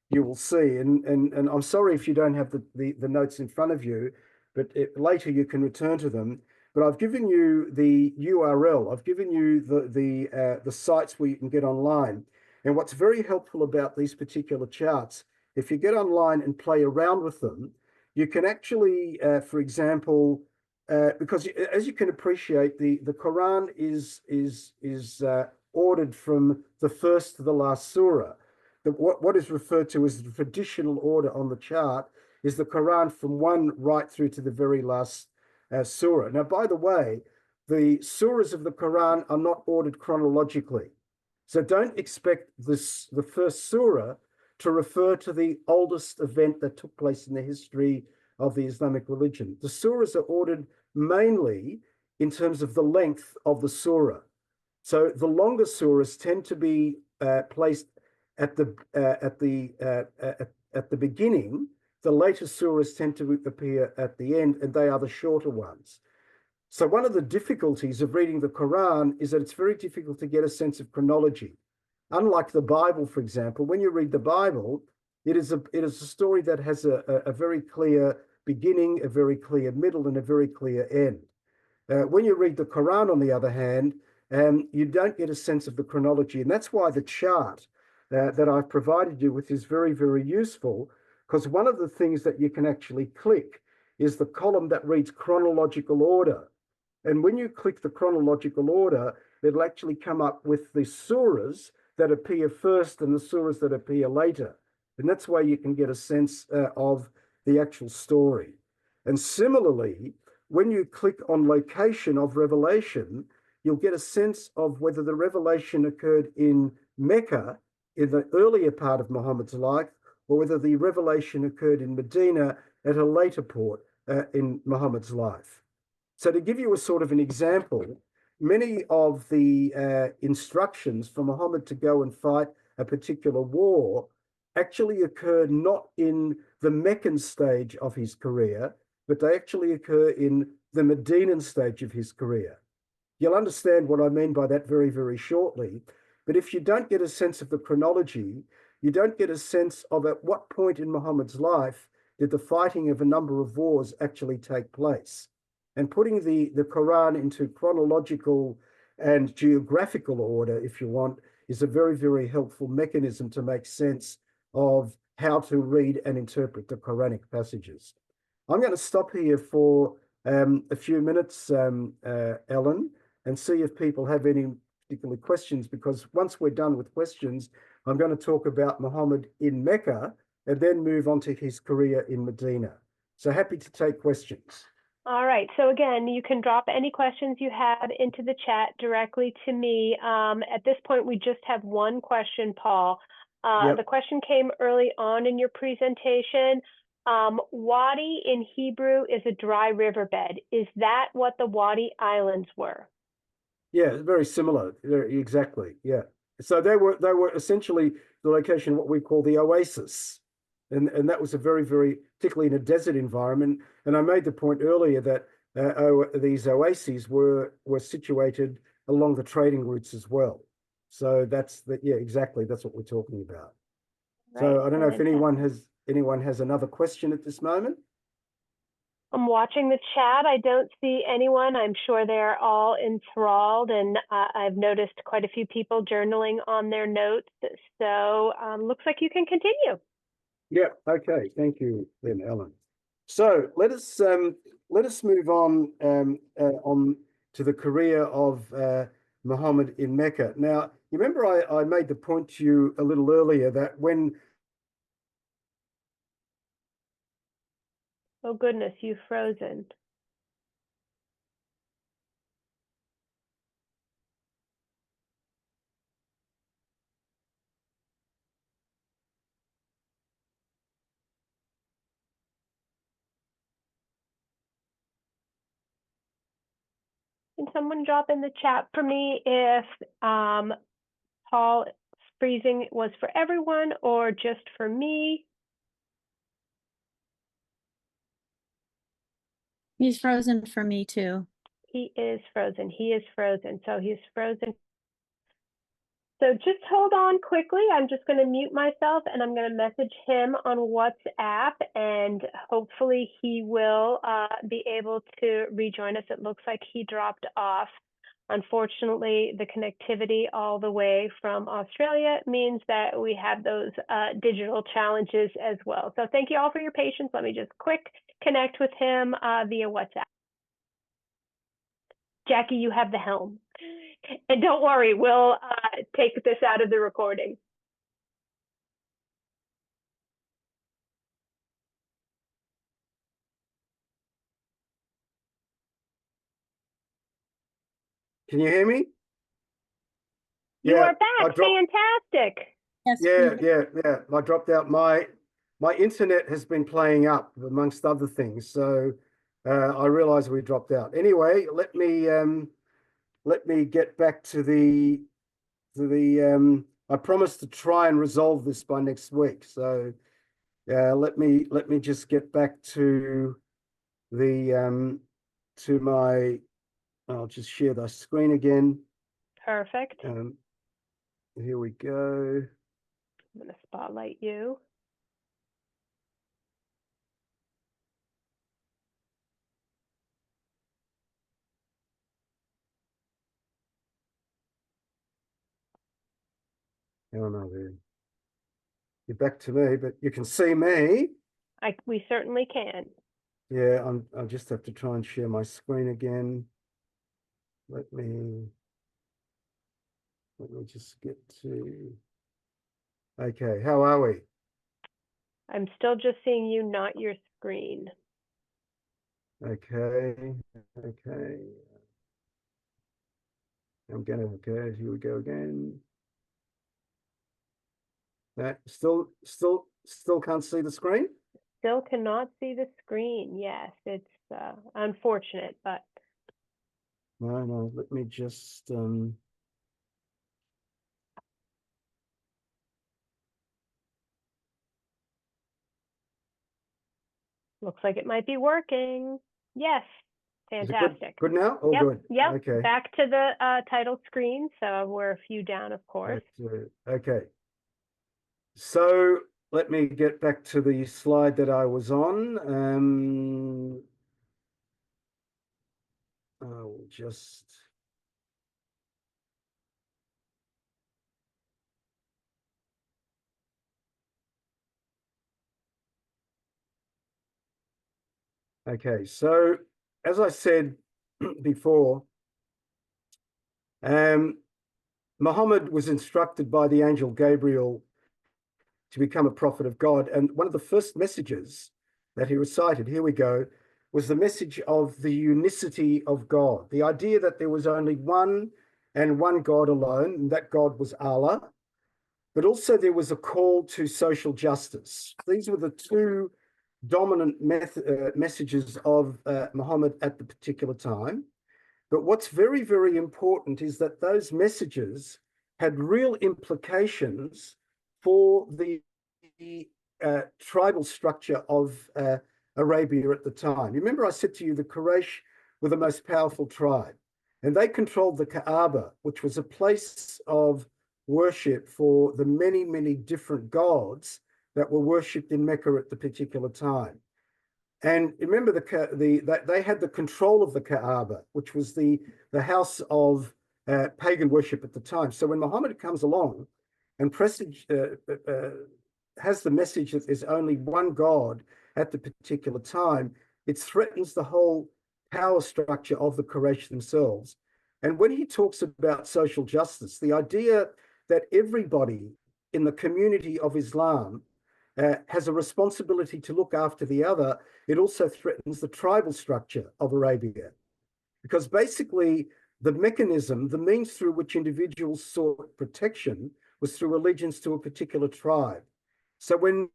you will see. And I'm sorry if you don't have the notes in front of you, but later you can return to them. But I've given you the URL. I've given you the sites where you can get online. And what's very helpful about these particular charts, if you get online and play around with them, you can actually, for example, because as you can appreciate, the Quran is ordered from the first to the last surah. What is referred to as the traditional order on the chart is the Quran from 1 right through to the very last surah. Now, by the way, the surahs of the Quran are not ordered chronologically. So don't expect the first surah to refer to the oldest event that took place in the history of the Islamic religion. The surahs are ordered mainly in terms of the length of the surah. So the longer surahs tend to be placed at the beginning. The later surahs tend to appear at the end, and they are the shorter ones. So one of the difficulties of reading the Quran is that it's very difficult to get a sense of chronology. Unlike the Bible, for example, when you read the Bible, it is a story that has a very clear beginning, a very clear middle, and a very clear end. When you read the Quran, on the other hand, you don't get a sense of the chronology. And that's why the chart that I've provided you with is very useful, because one of the things that you can actually click is the column that reads chronological order. And when you click the chronological order, it'll actually come up with the surahs that appear first and the surahs that appear later. And that's why you can get a sense of the actual story. And similarly, when you click on location of revelation, you'll get a sense of whether the revelation occurred in Mecca in the earlier part of Muhammad's life, or whether the revelation occurred in Medina at a later port in Muhammad's life. So to give you a sort of an example, many of the instructions for Muhammad to go and fight a particular war actually occurred not in the Meccan stage of his career, but they actually occur in the Medinan stage of his career. You'll understand what I mean by that very, very shortly. But if you don't get a sense of the chronology, you don't get a sense of at what point in Muhammad's life did the fighting of a number of wars actually take place. And putting the Quran into chronological and geographical order, if you want, is a very, very helpful mechanism to make sense of how to read and interpret the Quranic passages. I'm going to stop here for a few minutes, Ellen, and see if people have any particular questions, because once we're done with questions, I'm going to talk about Muhammad in Mecca and then move on to his career in Medina. So happy to take questions. All right. So again, you can drop any questions you have into the chat directly to me. At this point, we just have one question, Paul. Yep. The question came early on in your presentation. Wadi in Hebrew is a dry riverbed. Is that what the Wadi Islands were? Yeah, very similar. Exactly. Yeah. So they were essentially the location of what we call the oasis. And that was a very, very, particularly in a desert environment. And I made the point earlier that these oases were situated along the trading routes as well. So yeah, exactly. That's what we're talking about. Right. So I don't know if anyone has another question at this moment. I'm watching the chat. I don't see anyone. I'm sure they're all enthralled, and I've noticed quite a few people journaling on their notes. So looks like you can continue. Yeah. Okay. Thank you, then, Ellen. So let us move on to the career of Muhammad in Mecca. Now, you remember I made the point to you a little earlier that when Oh goodness, you've frozen. Can someone drop in the chat for me if Paul freezing was for everyone or just for me? He's frozen for me too. He is frozen. He is frozen. So he's frozen. So just hold on quickly. I'm just going to mute myself and I'm going to message him on WhatsApp, and hopefully he will be able to rejoin us. It looks like he dropped off. Unfortunately, the connectivity all the way from Australia means that we have those digital challenges as well. So thank you all for your patience. Let me just quick connect with him via WhatsApp. Jackie, you have the helm. And don't worry, we'll take this out of the recording. can you hear me? You are back. Fantastic. Yes. Yeah. I dropped out. My internet has been playing up amongst other things, so I realized we dropped out. Anyway, let me get back to the I promised to try and resolve this by next week. So let me just get back to the to my I'll just share the screen again. Perfect. Here we go. I'm going to spotlight you. Oh no, you're back to me, but you can see me. We certainly can. Yeah, I just have to try and share my screen again. Let me just get to. Okay, how are we? I'm still just seeing you, not your screen. Okay. I'm gonna go. Here we go again. That still can't see the screen. Still cannot see the screen. Yes, it's unfortunate, but No. Let me just. looks like it might be working. Yes, Is it fantastic. good now? All good. Yep. Okay. Back to the title screen. So we're a few down, of course. Okay. So let me get back to the slide that I was on. I'll just. Okay, so as I said before, Muhammad was instructed by the angel Gabriel to become a prophet of God. And one of the first messages that he recited, here we go, was the message of the unicity of God, the idea that there was only one and one God alone, and that God was Allah. But also there was a call to social justice. These were the two dominant messages of Muhammad at the particular time. But what's very, very important is that those messages had real implications for the tribal structure of Arabia at the time. You remember I said to you the Quraysh were the most powerful tribe, and they controlled the Kaaba, which was a place of worship for the many, many different gods that were worshipped in Mecca at the particular time. And remember, they had the control of the Kaaba, which was the house of pagan worship at the time. So when Muhammad comes along and has the message that there's only one God at the particular time, it threatens the whole power structure of the Quraysh themselves. And when he talks about social justice, the idea that everybody in the community of Islam has a responsibility to look after the other, it also threatens the tribal structure of Arabia. Because basically, the mechanism, the means through which individuals sought protection was through allegiance to a particular tribe. So when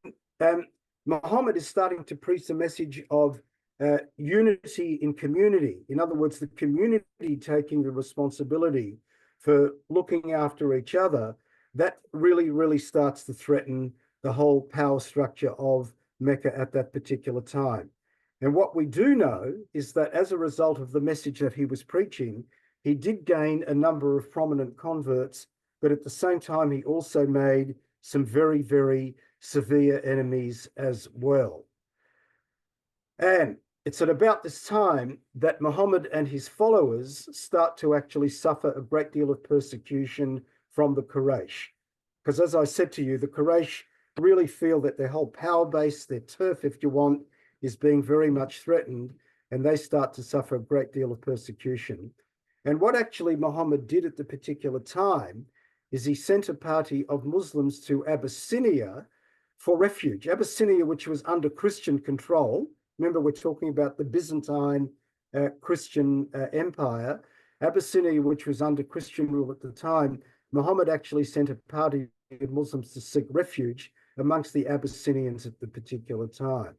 Muhammad is starting to preach the message of unity in community, in other words, the community taking the responsibility for looking after each other, that really, really starts to threaten the whole power structure of Mecca at that particular time. And what we do know is that as a result of the message that he was preaching, he did gain a number of prominent converts, but at the same time, he also made some very, very severe enemies as well. And it's at about this time that Muhammad and his followers start to actually suffer a great deal of persecution from the Quraysh. Because as I said to you, the Quraysh really feel that their whole power base, their turf, if you want, is being very much threatened, and they start to suffer a great deal of persecution. And what actually Muhammad did at the particular time is he sent a party of Muslims to Abyssinia for refuge. Abyssinia, which was under Christian control. Remember, we're talking about the Byzantine Christian Empire. Abyssinia, which was under Christian rule at the time, Muhammad actually sent a party of Muslims to seek refuge amongst the Abyssinians at the particular time.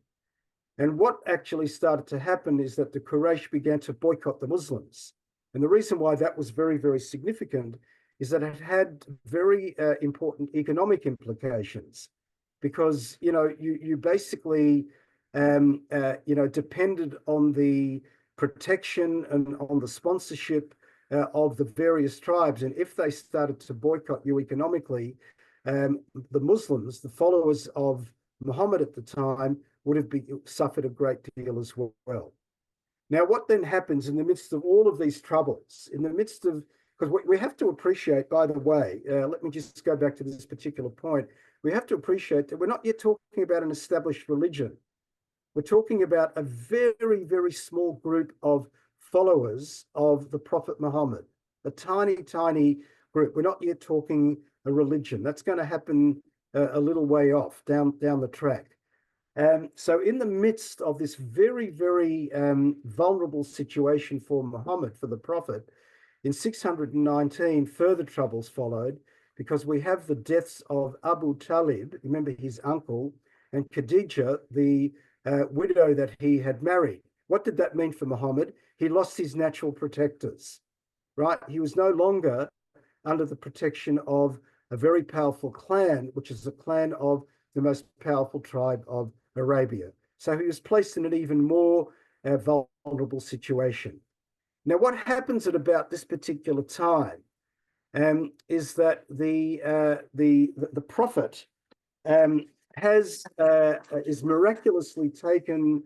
And what actually started to happen is that the Quraysh began to boycott the Muslims. And the reason why that was very, very significant is that it had very important economic implications, because you basically depended on the protection and on the sponsorship of the various tribes. And if they started to boycott you economically, the Muslims, the followers of Muhammad at the time, would have suffered a great deal as well. Now, what then happens in the midst of all of these troubles, in the midst of, because we have to appreciate, by the way, let me just go back to this particular point. We have to appreciate that we're not yet talking about an established religion. We're talking about a very, very small group of followers of the Prophet Muhammad, a tiny, tiny group. We're not yet talking a religion. That's going to happen a little way off down the track. So in the midst of this very, very vulnerable situation for Muhammad, for the Prophet, in 619, further troubles followed because we have the deaths of Abu Talib, remember his uncle, and Khadija, the widow that he had married. What did that mean for Muhammad? He lost his natural protectors, right? He was no longer under the protection of a very powerful clan, which is the clan of the most powerful tribe of Arabia. So he was placed in an even more vulnerable situation. Now, what happens at about this particular time is that the prophet is miraculously taken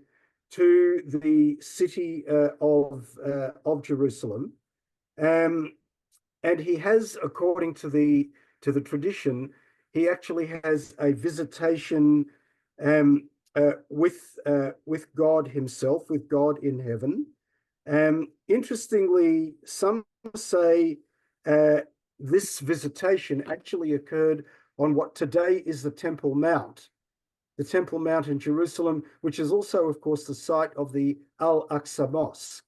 to the city of Jerusalem, and he has, according to the tradition, he actually has a visitation with God himself, with God in heaven. Interestingly, some say this visitation actually occurred on what today is the Temple Mount in Jerusalem, which is also, of course, the site of the Al-Aqsa Mosque.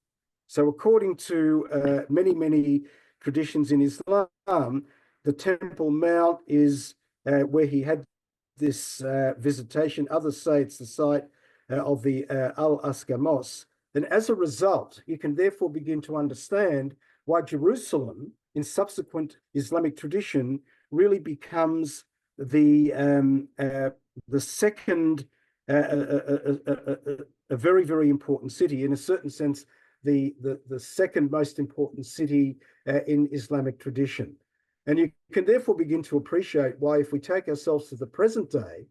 So according to many, many traditions in Islam, the Temple Mount is where he had this visitation. Others say it's the site of the Al-Aqsa Mosque. And as a result, you can therefore begin to understand why Jerusalem, in subsequent Islamic tradition, really becomes the second, a very, very important city. In a certain sense, the second most important city in Islamic tradition. And you can therefore begin to appreciate why, if we take ourselves to the present day,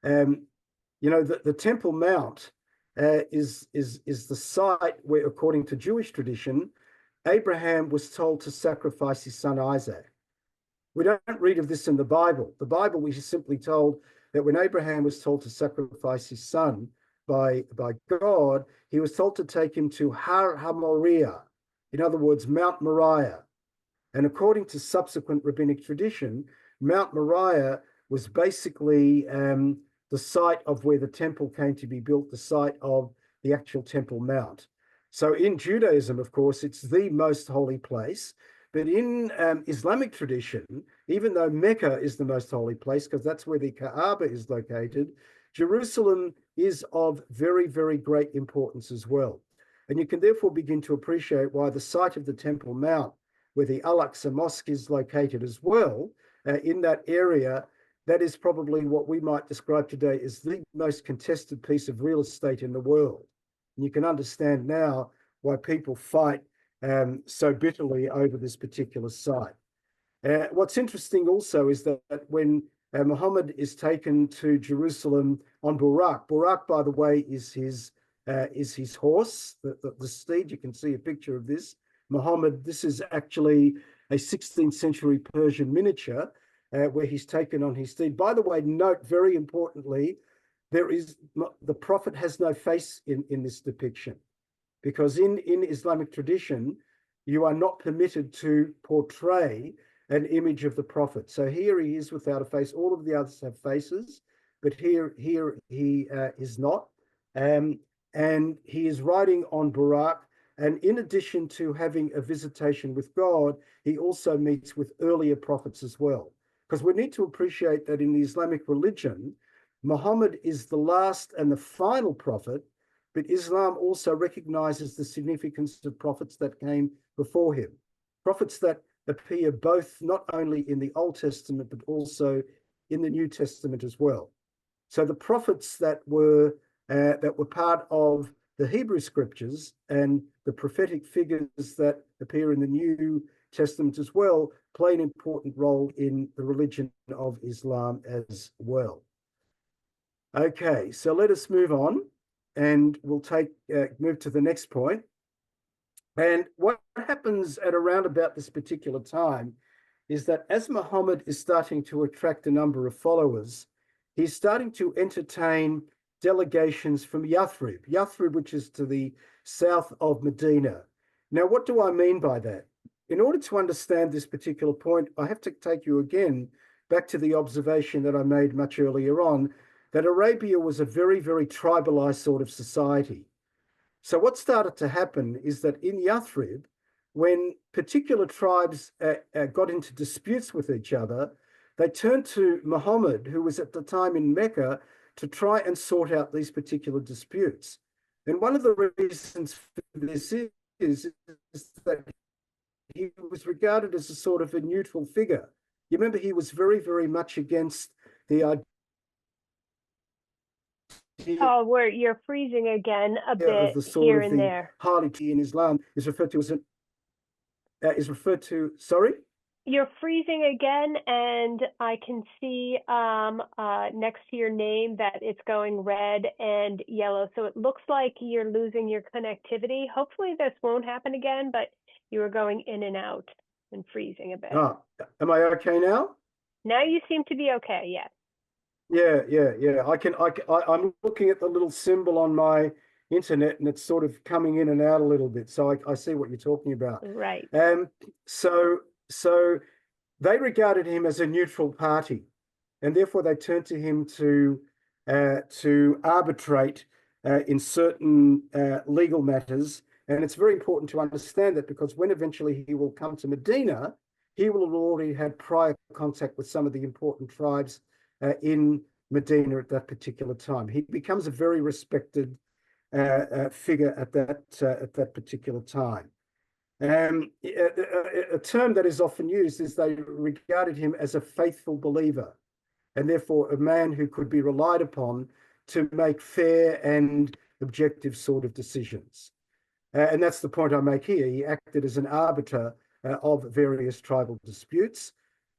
the Temple Mount is the site where, according to Jewish tradition, Abraham was told to sacrifice his son Isaac. We don't read of this in the Bible. The Bible, we are simply told that when Abraham was told to sacrifice his son by God, he was told to take him to Har HaMoriah, in other words, Mount Moriah. And according to subsequent rabbinic tradition, Mount Moriah was basically the site of where the temple came to be built, the site of the actual Temple Mount. So in Judaism, of course, it's the most holy place. But in Islamic tradition, even though Mecca is the most holy place, because that's where the Kaaba is located, Jerusalem is of very, very great importance as well. And you can therefore begin to appreciate why the site of the Temple Mount, where the Al-Aqsa Mosque is located as well, in that area, that is probably what we might describe today as the most contested piece of real estate in the world. And you can understand now why people fight so bitterly over this particular site. What's interesting also is that when Muhammad is taken to Jerusalem on Buraq, Buraq, by the way, is his horse, the steed. You can see a picture of this. Muhammad, this is actually a 16th century Persian miniature where he's taken on his steed. By the way, note very importantly, the Prophet has no face in this depiction, because in Islamic tradition, you are not permitted to portray an image of the Prophet. So here he is without a face. All of the others have faces, but here he is not. And he is riding on Buraq. And in addition to having a visitation with God, he also meets with earlier prophets as well. Because we need to appreciate that in the Islamic religion, Muhammad is the last and the final prophet, but Islam also recognizes the significance of prophets that came before him. Prophets that appear both not only in the Old Testament, but also in the New Testament as well. So the prophets that were part of the Hebrew scriptures and the prophetic figures that appear in the New Testament as well play an important role in the religion of Islam as well. Okay, so let us move on, and we'll move to the next point. And what happens at around about this particular time is that as Muhammad is starting to attract a number of followers, he's starting to entertain delegations from Yathrib, which is to the south of Medina. Now, what do I mean by that? In order to understand this particular point, I have to take you again back to the observation that I made much earlier on, that Arabia was a very, very tribalized sort of society. So what started to happen is that in Yathrib, when particular tribes got into disputes with each other, they turned to Muhammad, who was at the time in Mecca, to try and sort out these particular disputes. And one of the reasons for this is that he was regarded as a sort of a neutral figure. You remember he was very, very much against the idea Oh, you're freezing again a of bit the sort here of and the there. harlotry in Islam is referred to as sorry? You're freezing again, and I can see next to your name that it's going red and yellow. So it looks like you're losing your connectivity. Hopefully this won't happen again, but you were going in and out and freezing a bit. Am I okay now? Now you seem to be okay, yes. Yeah. I'm looking at the little symbol on my internet, and it's sort of coming in and out a little bit. So I see what you're talking about. Right. So they regarded him as a neutral party, and therefore they turned to him to arbitrate in certain legal matters. And it's very important to understand that, because when eventually he will come to Medina, he will have already had prior contact with some of the important tribes in Medina at that particular time. He becomes a very respected figure at that particular time. A term that is often used is they regarded him as a faithful believer, and therefore a man who could be relied upon to make fair and objective sort of decisions. And that's the point I make here. He acted as an arbiter of various tribal disputes.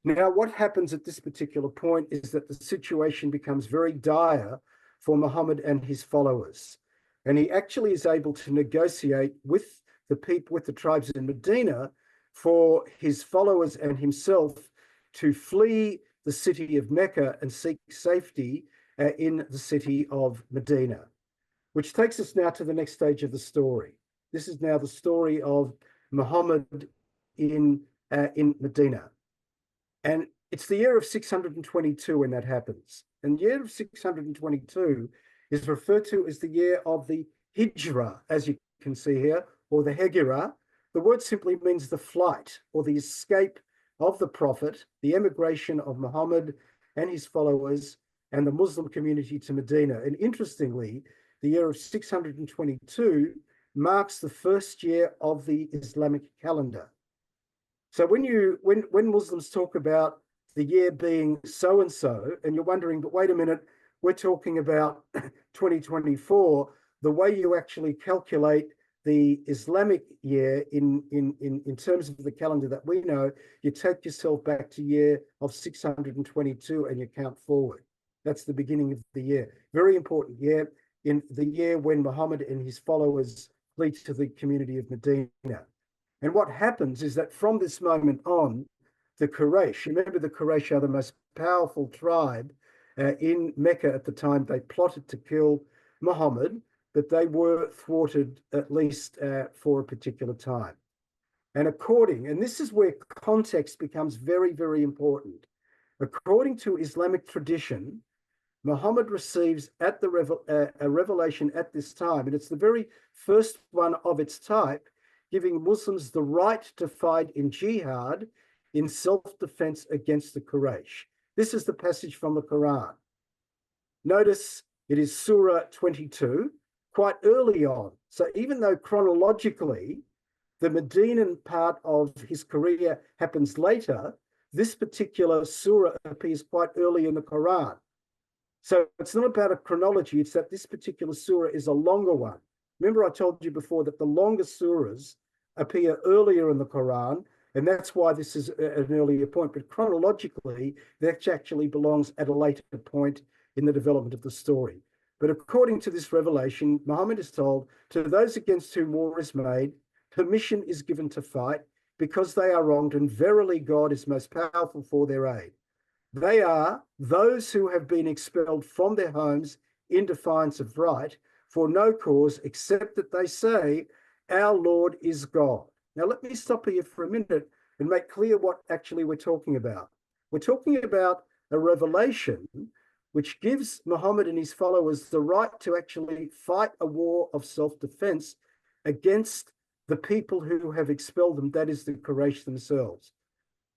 Now, what happens at this particular point is that the situation becomes very dire for Muhammad and his followers. And he actually is able to negotiate with the people, with the tribes in Medina, for his followers and himself to flee the city of Mecca and seek safety in the city of Medina, which takes us now to the next stage of the story. This is now the story of Muhammad in Medina. And it's the year of 622 when that happens. And the year of 622 is referred to as the year of the Hijrah, as you can see here, or the Hegira. The word simply means the flight or the escape of the Prophet, the emigration of Muhammad and his followers and the Muslim community to Medina. And interestingly, the year of 622 marks the first year of the Islamic calendar. So when Muslims talk about the year being so and so, and you're wondering, but wait a minute, we're talking about 2024, the way you actually calculate the Islamic year in terms of the calendar that we know, you take yourself back to year of 622 and you count forward. That's the beginning of the year. Very important year, in the year when Muhammad and his followers flee to the community of Medina. And what happens is that from this moment on, the Quraysh, remember the Quraysh are the most powerful tribe in Mecca at the time. They plotted to kill Muhammad, but they were thwarted at least for a particular time. And this is where context becomes very, very important. According to Islamic tradition, Muhammad receives a revelation at this time, and it's the very first one of its type, giving Muslims the right to fight in jihad, in self-defense against the Quraysh. This is the passage from the Quran. Notice it is Surah 22, quite early on. So even though chronologically the Medinan part of his career happens later, this particular surah appears quite early in the Quran. So it's not about a chronology, it's that this particular surah is a longer one. Remember I told you before that the longer surahs appear earlier in the Quran, and that's why this is an earlier point. But chronologically, that actually belongs at a later point in the development of the story. But according to this revelation, Muhammad is told, to those against whom war is made, permission is given to fight because they are wronged, and verily God is most powerful for their aid. They are those who have been expelled from their homes in defiance of right for no cause except that they say, our Lord is God. Now, let me stop here for a minute and make clear what actually we're talking about. We're talking about a revelation which gives Muhammad and his followers the right to actually fight a war of self-defense against the people who have expelled them, that is the Quraysh themselves.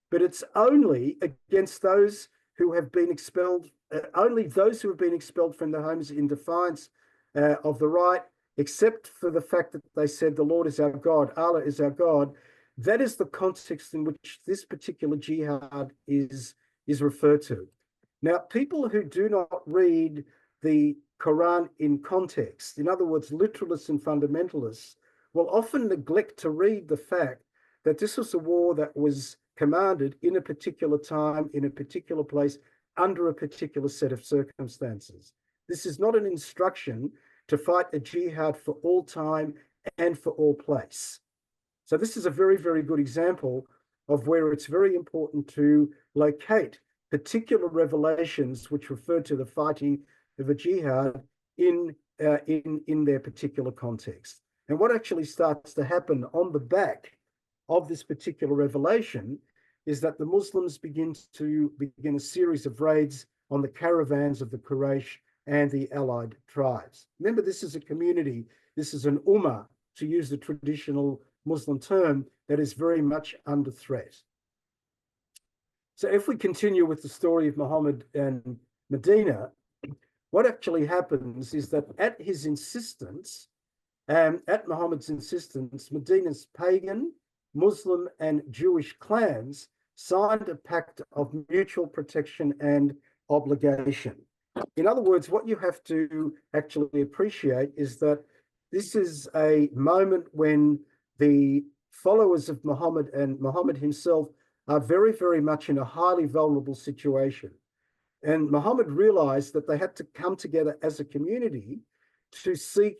But it's only against those who have been expelled, only those who have been expelled from their homes in defiance of the right, except for the fact that they said the Lord is our God, Allah is our God. That is the context in which this particular jihad is referred to. Now, people who do not read the Quran in context, in other words, literalists and fundamentalists, will often neglect to read the fact that this was a war that was commanded in a particular time, in a particular place, under a particular set of circumstances. This is not an instruction to fight a jihad for all time and for all place. So this is a very, very good example of where it's very important to locate particular revelations which refer to the fighting of a jihad in their particular context. And what actually starts to happen on the back of this particular revelation is that the Muslims begin a series of raids on the caravans of the Quraysh and the allied tribes. Remember, this is a community, this is an ummah, to use the traditional Muslim term, that is very much under threat. So if we continue with the story of Muhammad and Medina, what actually happens is that at his insistence, at Muhammad's insistence, Medina's pagan, Muslim, and Jewish clans signed a pact of mutual protection and obligation. In other words, what you have to actually appreciate is that this is a moment when the followers of Muhammad and Muhammad himself are very, very much in a highly vulnerable situation. And Muhammad realized that they had to come together as a community to seek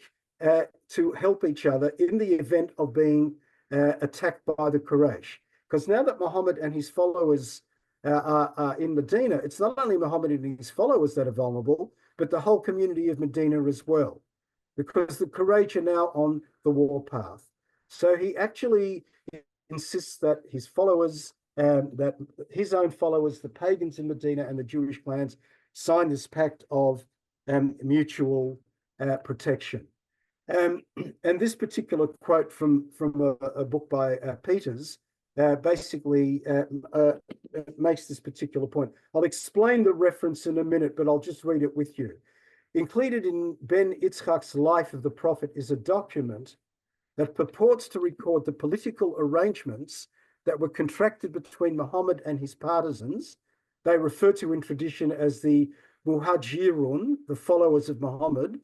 to help each other in the event of being attacked by the Quraysh. Because now that Muhammad and his followers are in Medina, it's not only Muhammad and his followers that are vulnerable, but the whole community of Medina as well, because the Quraysh are now on the war path. So he actually insists that his followers, that his own followers, the pagans in Medina and the Jewish clans, sign this pact of mutual protection. And this particular quote from a book by Peters basically makes this particular point. I'll explain the reference in a minute, but I'll just read it with you. Included in Ben Itzchak's Life of the Prophet is a document that purports to record the political arrangements that were contracted between Muhammad and his partisans. They refer to in tradition as the Muhajirun, the followers of Muhammad,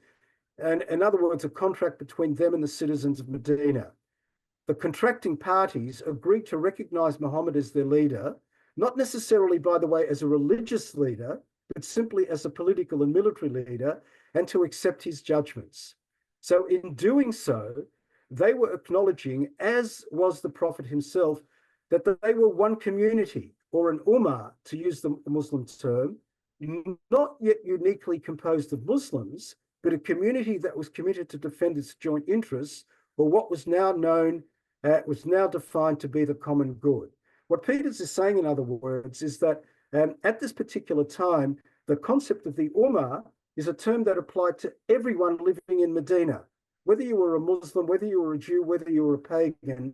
and in other words, a contract between them and the citizens of Medina. The contracting parties agreed to recognize Muhammad as their leader, not necessarily, by the way, as a religious leader, but simply as a political and military leader, and to accept his judgments. So in doing so, they were acknowledging, as was the Prophet himself, that they were one community, or an ummah, to use the Muslim term, not yet uniquely composed of Muslims, but a community that was committed to defend its joint interests, or what was now known, was now defined to be the common good. What Peters is saying, in other words, is that at this particular time, the concept of the ummah is a term that applied to everyone living in Medina, whether you were a Muslim, whether you were a Jew, whether you were a pagan.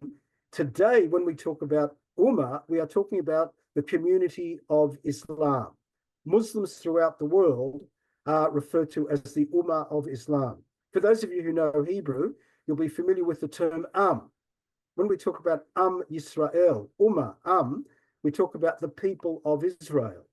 Today, when we talk about ummah, we are talking about the community of Islam. Muslims throughout the world are referred to as the ummah of Islam. For those of you who know Hebrew, you'll be familiar with the term When we talk about Yisrael, ummah, we talk about the people of Israel.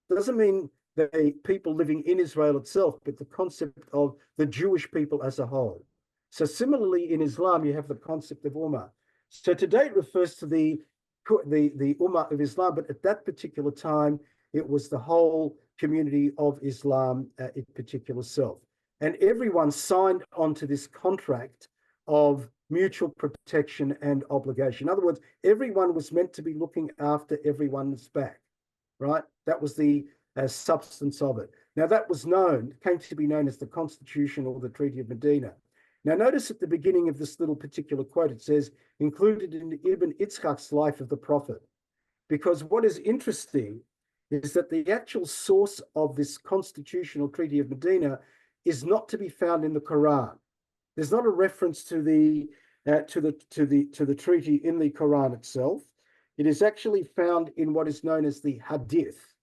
It doesn't mean the people living in Israel itself, but the concept of the Jewish people as a whole. So similarly, in Islam, you have the concept of ummah. So today it refers to the ummah of Islam, but at that particular time, it was the whole community of Islam in particular self. And everyone signed onto this contract of mutual protection and obligation. In other words, everyone was meant to be looking after everyone's back, right? That was the substance of it. Now that was came to be known as the Constitution or the Treaty of Medina. Now notice at the beginning of this little particular quote, it says, included in Ibn Itzchak's Life of the Prophet. Because what is interesting is that the actual source of this constitutional Treaty of Medina is not to be found in the Quran. There's not a reference to the treaty in the Quran itself. It is actually found in what is known as the Hadith.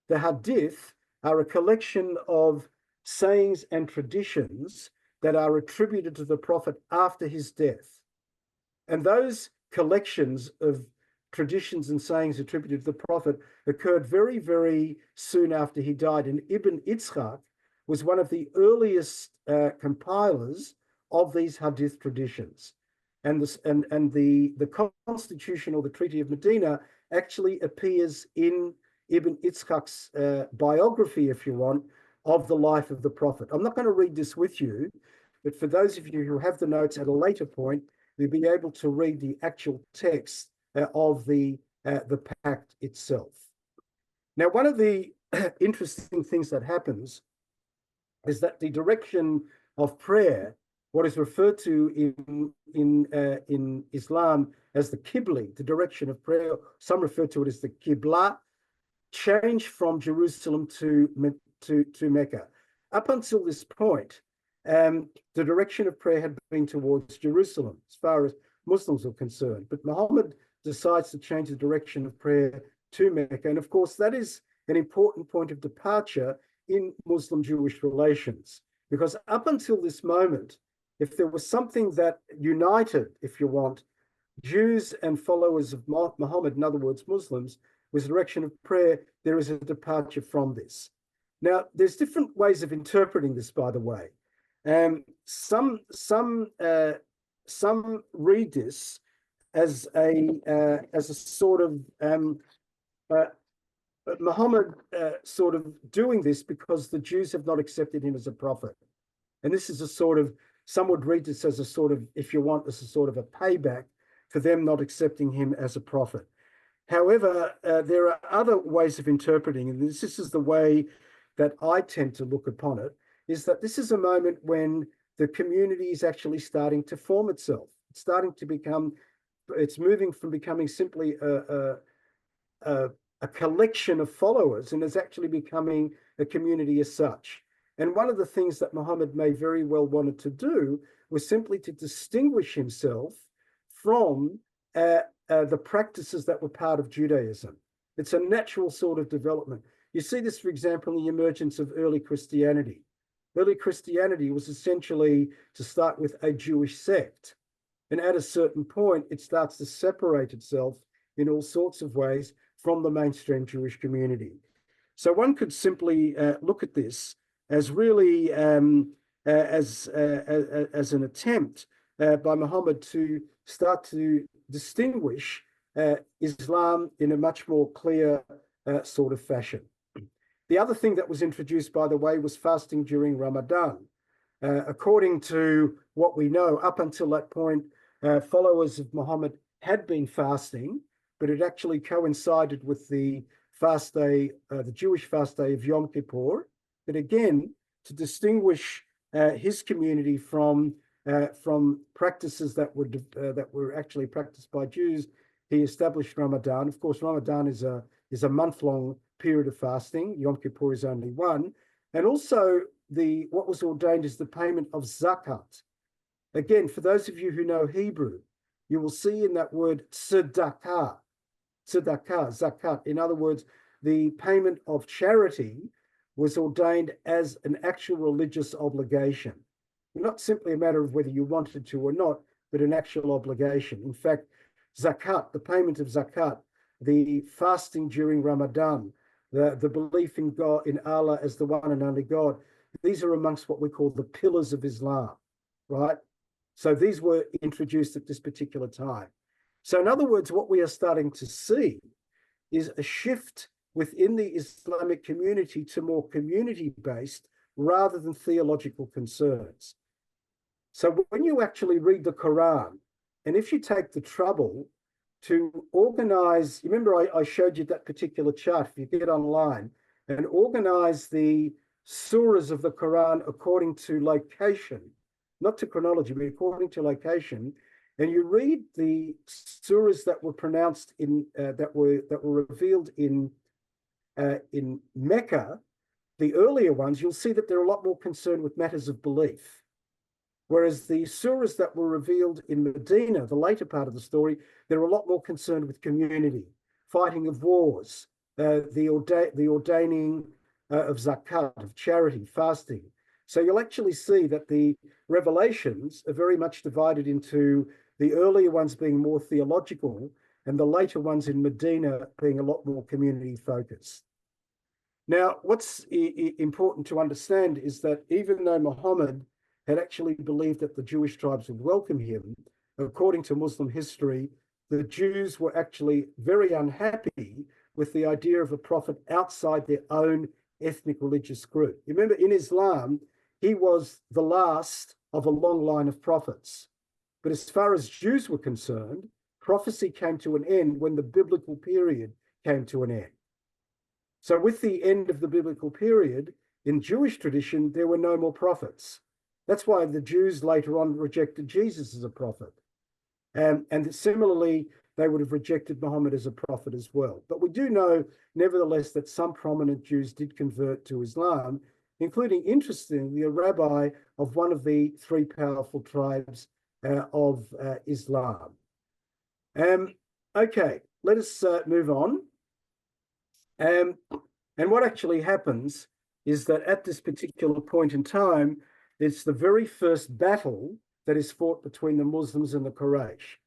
The Hadith are a collection of sayings and traditions that are attributed to the Prophet after his death. And those collections of traditions and sayings attributed to the Prophet occurred very, very soon after he died. And Ibn Ishaq was one of the earliest compilers of these Hadith traditions. And the Constitution, or the Treaty of Medina, actually appears in Ibn Ishaq's biography, if you want, of the life of the Prophet. I'm not going to read this with you, but for those of you who have the notes at a later point, you'll be able to read the actual text of the pact itself. Now, one of the interesting things that happens is that the direction of prayer, what is referred to in Islam as the Qibli, the direction of prayer, some refer to it as the Qibla, changed from Jerusalem to Mecca. Up until this point, the direction of prayer had been towards Jerusalem, as far as Muslims are concerned. But Muhammad decides to change the direction of prayer to Mecca. And of course, that is an important point of departure in Muslim-Jewish relations, because up until this moment, if there was something that united, if you want, Jews and followers of Muhammad, in other words, Muslims, was the direction of prayer, there is a departure from this. Now, there's different ways of interpreting this, by the way. Some read this as a sort of Muhammad sort of doing this because the Jews have not accepted him as a prophet. And this is a sort of, some would read this as a sort of, if you want, as a sort of a payback for them not accepting him as a prophet. However, there are other ways of interpreting, and this is the way that I tend to look upon it, is that this is a moment when the community is actually starting to form itself. It's starting to become, it's moving from becoming simply a collection of followers and is actually becoming a community as such. And one of the things that Muhammad may very well wanted to do was simply to distinguish himself from the practices that were part of Judaism. It's a natural sort of development. You see this, for example, in the emergence of early Christianity. Early Christianity was essentially to start with a Jewish sect. And at a certain point, it starts to separate itself in all sorts of ways from the mainstream Jewish community. So one could simply look at this as really as an attempt by Muhammad to start to distinguish Islam in a much more clear sort of fashion. The other thing that was introduced, by the way, was fasting during Ramadan. According to what we know, up until that point, followers of Muhammad had been fasting, but it actually coincided with the fast day, the Jewish fast day of Yom Kippur. But again, to distinguish his community from practices that were actually practiced by Jews, he established Ramadan. Of course, Ramadan is a month-long period of fasting. Yom Kippur is only one, and also what was ordained is the payment of zakat. Again, for those of you who know Hebrew, you will see in that word tzedakah, zakat. In other words, the payment of charity was ordained as an actual religious obligation. Not simply a matter of whether you wanted to or not, but an actual obligation. In fact, zakat, the payment of zakat, the fasting during Ramadan, the belief in God, in Allah as the one and only God, these are amongst what we call the pillars of Islam, right? So these were introduced at this particular time. So in other words, what we are starting to see is a shift within the Islamic community to more community-based rather than theological concerns. So when you actually read the Quran, and if you take the trouble to organize, remember I showed you that particular chart, if you get online, and organize the surahs of the Quran according to location, not to chronology, but according to location, and you read the surahs that were pronounced in, that were revealed in in Mecca, the earlier ones, you'll see that they're a lot more concerned with matters of belief. Whereas the surahs that were revealed in Medina, the later part of the story, they're a lot more concerned with community, fighting of wars, the ordaining of zakat, of charity, fasting. So you'll actually see that the revelations are very much divided into the earlier ones being more theological and the later ones in Medina being a lot more community focused. Now, what's important to understand is that even though Muhammad had actually believed that the Jewish tribes would welcome him, according to Muslim history, the Jews were actually very unhappy with the idea of a prophet outside their own ethnic religious group. You remember, in Islam, he was the last of a long line of prophets. But as far as Jews were concerned, prophecy came to an end when the biblical period came to an end. So with the end of the biblical period, in Jewish tradition, there were no more prophets. That's why the Jews later on rejected Jesus as a prophet. And similarly, they would have rejected Muhammad as a prophet as well. But we do know, nevertheless, that some prominent Jews did convert to Islam, including, interestingly, a rabbi of one of the three powerful tribes of Islam. Okay, let us move on. And what actually happens is that at this particular point in time, it's the very first battle that is fought between the Muslims and the Quraysh.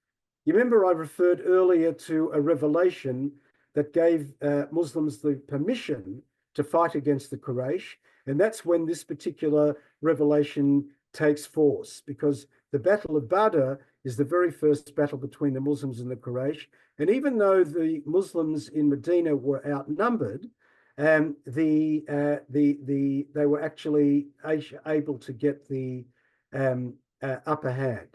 You remember I referred earlier to a revelation that gave Muslims the permission to fight against the Quraysh, and that's when this particular revelation takes force, because the Battle of Badr is the very first battle between the Muslims and the Quraysh. And even though the Muslims in Medina were outnumbered, they were actually able to get the upper hand.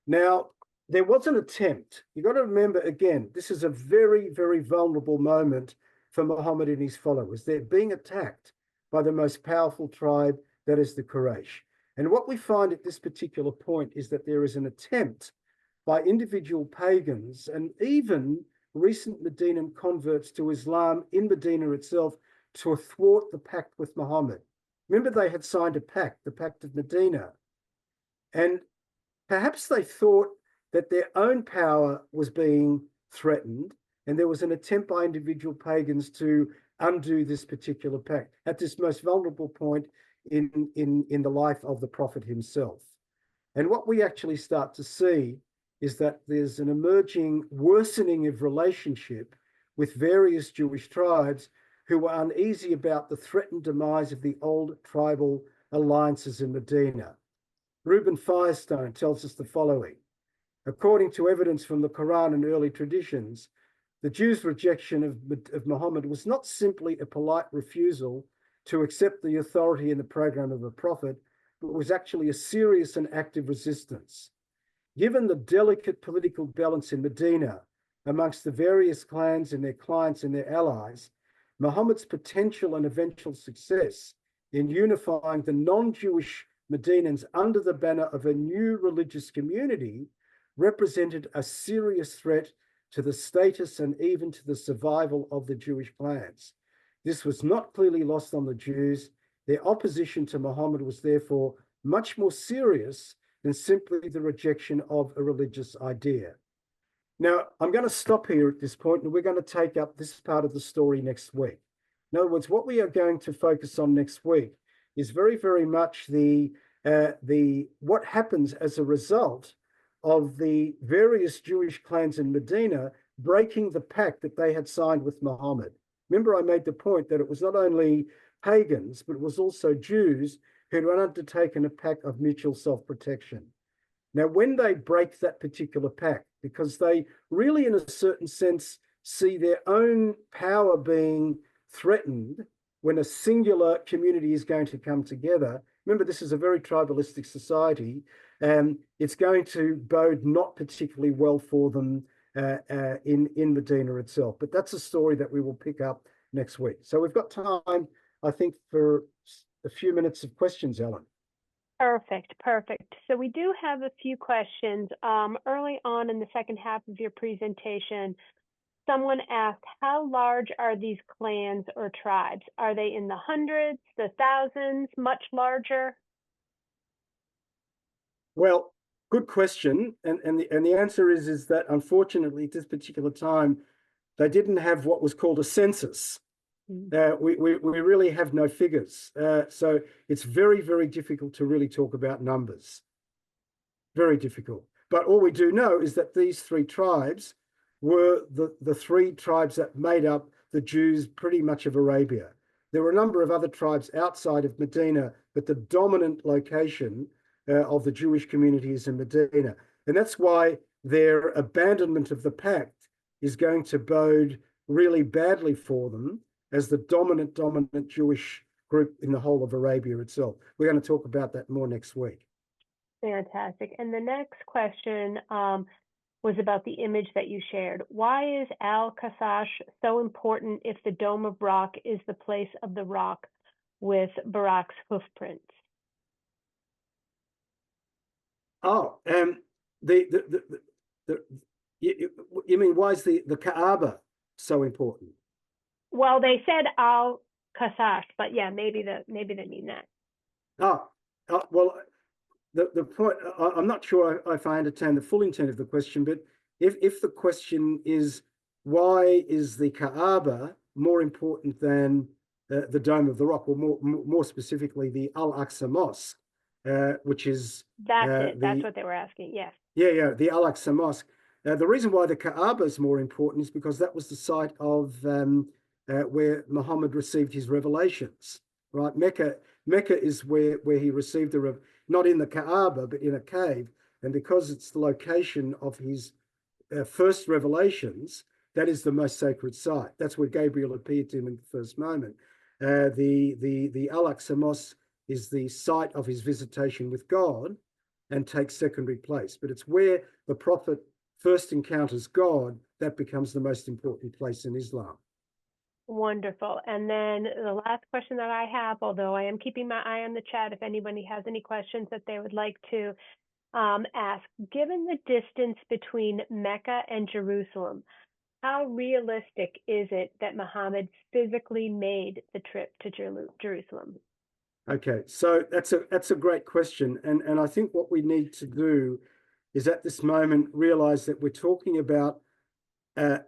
Now, there was an attempt. You've got to remember, again, this is a very, very vulnerable moment for Muhammad and his followers. They're being attacked by the most powerful tribe, that is the Quraysh. And what we find at this particular point is that there is an attempt by individual pagans and even recent Medinan converts to Islam in Medina itself to thwart the pact with Muhammad. Remember, they had signed a pact, the Pact of Medina. And perhaps they thought that their own power was being threatened, and there was an attempt by individual pagans to undo this particular pact at this most vulnerable point in the life of the Prophet himself. And what we actually start to see is that there's an emerging worsening of relationship with various Jewish tribes who were uneasy about the threatened demise of the old tribal alliances in Medina. Reuben Firestone tells us the following. According to evidence from the Quran and early traditions, the Jews' rejection of Muhammad was not simply a polite refusal to accept the authority and the program of a prophet, but was actually a serious and active resistance. Given the delicate political balance in Medina amongst the various clans and their clients and their allies, Muhammad's potential and eventual success in unifying the non-Jewish Medinans under the banner of a new religious community represented a serious threat to the status and even to the survival of the Jewish clans. This was not clearly lost on the Jews. Their opposition to Muhammad was therefore much more serious than simply the rejection of a religious idea. Now, I'm going to stop here at this point, and we're going to take up this part of the story next week. In other words, what we are going to focus on next week is very, very much what happens as a result of the various Jewish clans in Medina breaking the pact that they had signed with Muhammad. Remember, I made the point that it was not only pagans, but it was also Jews who had undertaken a pact of mutual self-protection. Now, when they break that particular pact, because they really, in a certain sense, see their own power being threatened when a singular community is going to come together. Remember, this is a very tribalistic society, and it's going to bode not particularly well for them in Medina itself. But that's a story that we will pick up next week. So we've got time, I think, for a few minutes of questions, Ellen. Perfect. So we do have a few questions early on in the second half of your presentation. someone asked, how large are these clans or tribes? Are they in the hundreds, the thousands, much larger? Well, good question. And the answer is that unfortunately at this particular time, they didn't have what was called a census. We really have no figures. So it's very, very difficult to really talk about numbers. Very difficult. But all we do know is that these three tribes were the three tribes that made up the Jews pretty much of Arabia. There were a number of other tribes outside of Medina, but the dominant location of the Jewish community is in Medina. And that's why their abandonment of the pact is going to bode really badly for them as the dominant Jewish group in the whole of Arabia itself. We're going to talk about that more next week. Fantastic. And the next question was about the image that you shared. Why is Al-Qasash so important if the Dome of Rock is the place of the rock with Barak's hoof prints? Oh, you mean why is the Kaaba so important? Well, they said Al-Qasash, but yeah, maybe they mean that. Well, the point, I'm not sure if I understand the full intent of the question, but if the question is why is the Kaaba more important than the Dome of the Rock, or more specifically the Al-Aqsa Mosque, which is that's it. That's what they were asking. Yes. Yeah, the Al-Aqsa Mosque. The reason why the Kaaba is more important is because that was the site of where Muhammad received his revelations. Right, Mecca is where he received not in the Kaaba but in a cave, and because it's the location of his first revelations, that is the most sacred site. That's where Gabriel appeared to him in the first moment. The Al-Aqsa Mosque is the site of his visitation with God and takes secondary place. But it's where the Prophet first encounters God that becomes the most important place in Islam. Wonderful. And then the last question that I have, although I am keeping my eye on the chat, if anybody has any questions that they would like to ask, given the distance between Mecca and Jerusalem, how realistic is it that Muhammad physically made the trip to Jerusalem? Okay, so that's a great question, and I think what we need to do is at this moment realize that we're talking about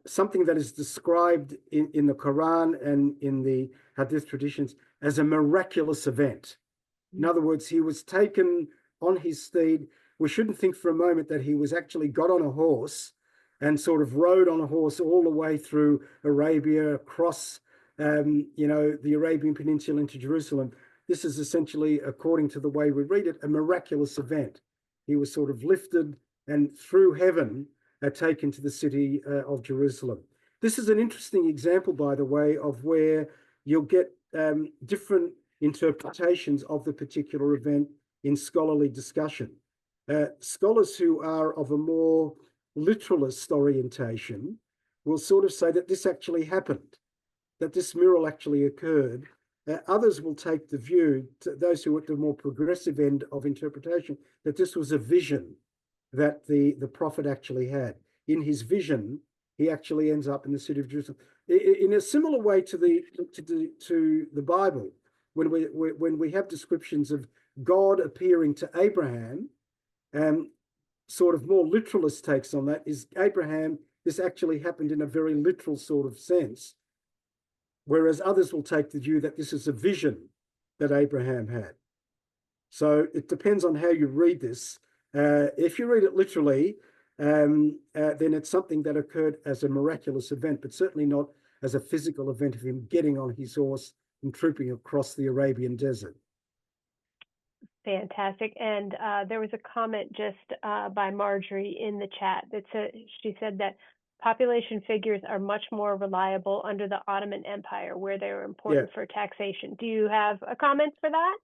something that is described in the Quran and in the Hadith traditions as a miraculous event. In other words, he was taken on his steed. We shouldn't think for a moment that he was actually got on a horse and sort of rode on a horse all the way through Arabia, across the Arabian Peninsula into Jerusalem. This is essentially, according to the way we read it, a miraculous event. He was sort of lifted and through heaven taken to the city of Jerusalem. This is an interesting example, by the way, of where you'll get different interpretations of the particular event in scholarly discussion. Scholars who are of a more literalist orientation will sort of say that this actually happened, that this miracle actually occurred. Others will take the view, those who are at the more progressive end of interpretation, that this was a vision that the Prophet actually had. In his vision, he actually ends up in the city of Jerusalem. In a similar way to the Bible, when we have descriptions of God appearing to Abraham, sort of more literalist takes on that is Abraham, this actually happened in a very literal sort of sense, whereas others will take the view that this is a vision that Abraham had. So it depends on how you read this. If you read it literally, then it's something that occurred as a miraculous event, but certainly not as a physical event of him getting on his horse and trooping across the Arabian desert. Fantastic. And there was a comment just by Marjorie in the chat that she said that population figures are much more reliable under the Ottoman Empire, where they were important for taxation. Do you have a comment for that?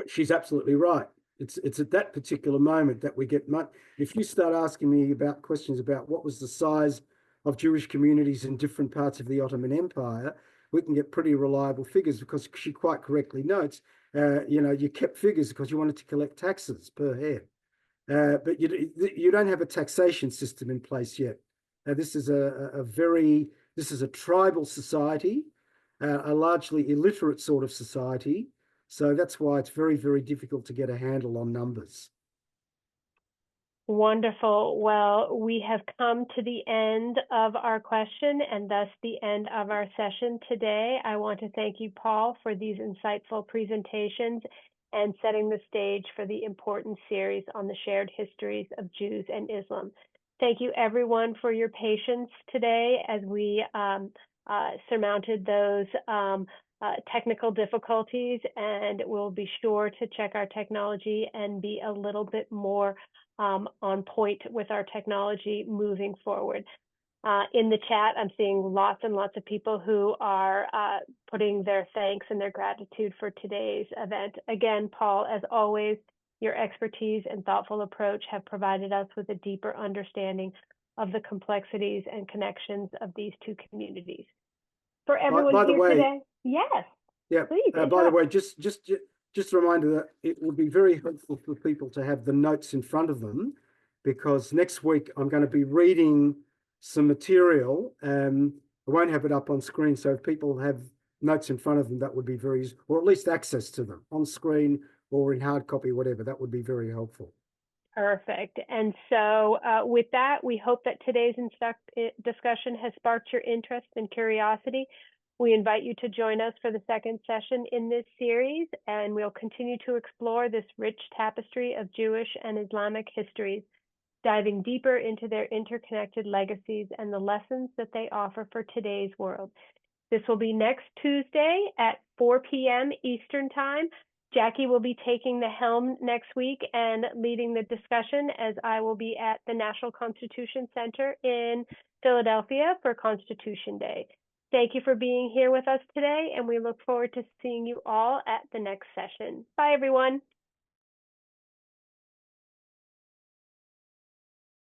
She's absolutely right. It's at that particular moment that we get much. If you start asking me about questions about what was the size of Jewish communities in different parts of the Ottoman Empire, we can get pretty reliable figures, because she quite correctly notes, you kept figures because you wanted to collect taxes per head. But you don't have a taxation system in place yet. This is this is a tribal society, a largely illiterate sort of society. So that's why it's very, very difficult to get a handle on numbers. Wonderful. Well, we have come to the end of our question and thus the end of our session today. I want to thank you, Paul, for these insightful presentations and setting the stage for the important series on the shared histories of Jews and Islam. Thank you, everyone, for your patience today as we surmounted those technical difficulties, and we'll be sure to check our technology and be a little bit more on point with our technology moving forward. In the chat, I'm seeing lots and lots of people who are putting their thanks and their gratitude for today's event. Again, Paul, as always, your expertise and thoughtful approach have provided us with a deeper understanding of the complexities and connections of these two communities. For everyone here today, yes. Yeah. Please. By the way, just a reminder that it would be very helpful for people to have the notes in front of them, because next week I'm going to be reading some material. I won't have it up on screen, so if people have notes in front of them, that would be very, or at least access to them on screen or in hard copy, whatever. That would be very helpful. Perfect. And so with that, we hope that today's discussion has sparked your interest and curiosity. We invite you to join us for the second session in this series, and we'll continue to explore this rich tapestry of Jewish and Islamic histories, diving deeper into their interconnected legacies and the lessons that they offer for today's world. This will be next Tuesday at 4 p.m. Eastern Time. Jackie will be taking the helm next week and leading the discussion, as I will be at the National Constitution Center in Philadelphia for Constitution Day. Thank you for being here with us today, and we look forward to seeing you all at the next session. Bye, everyone.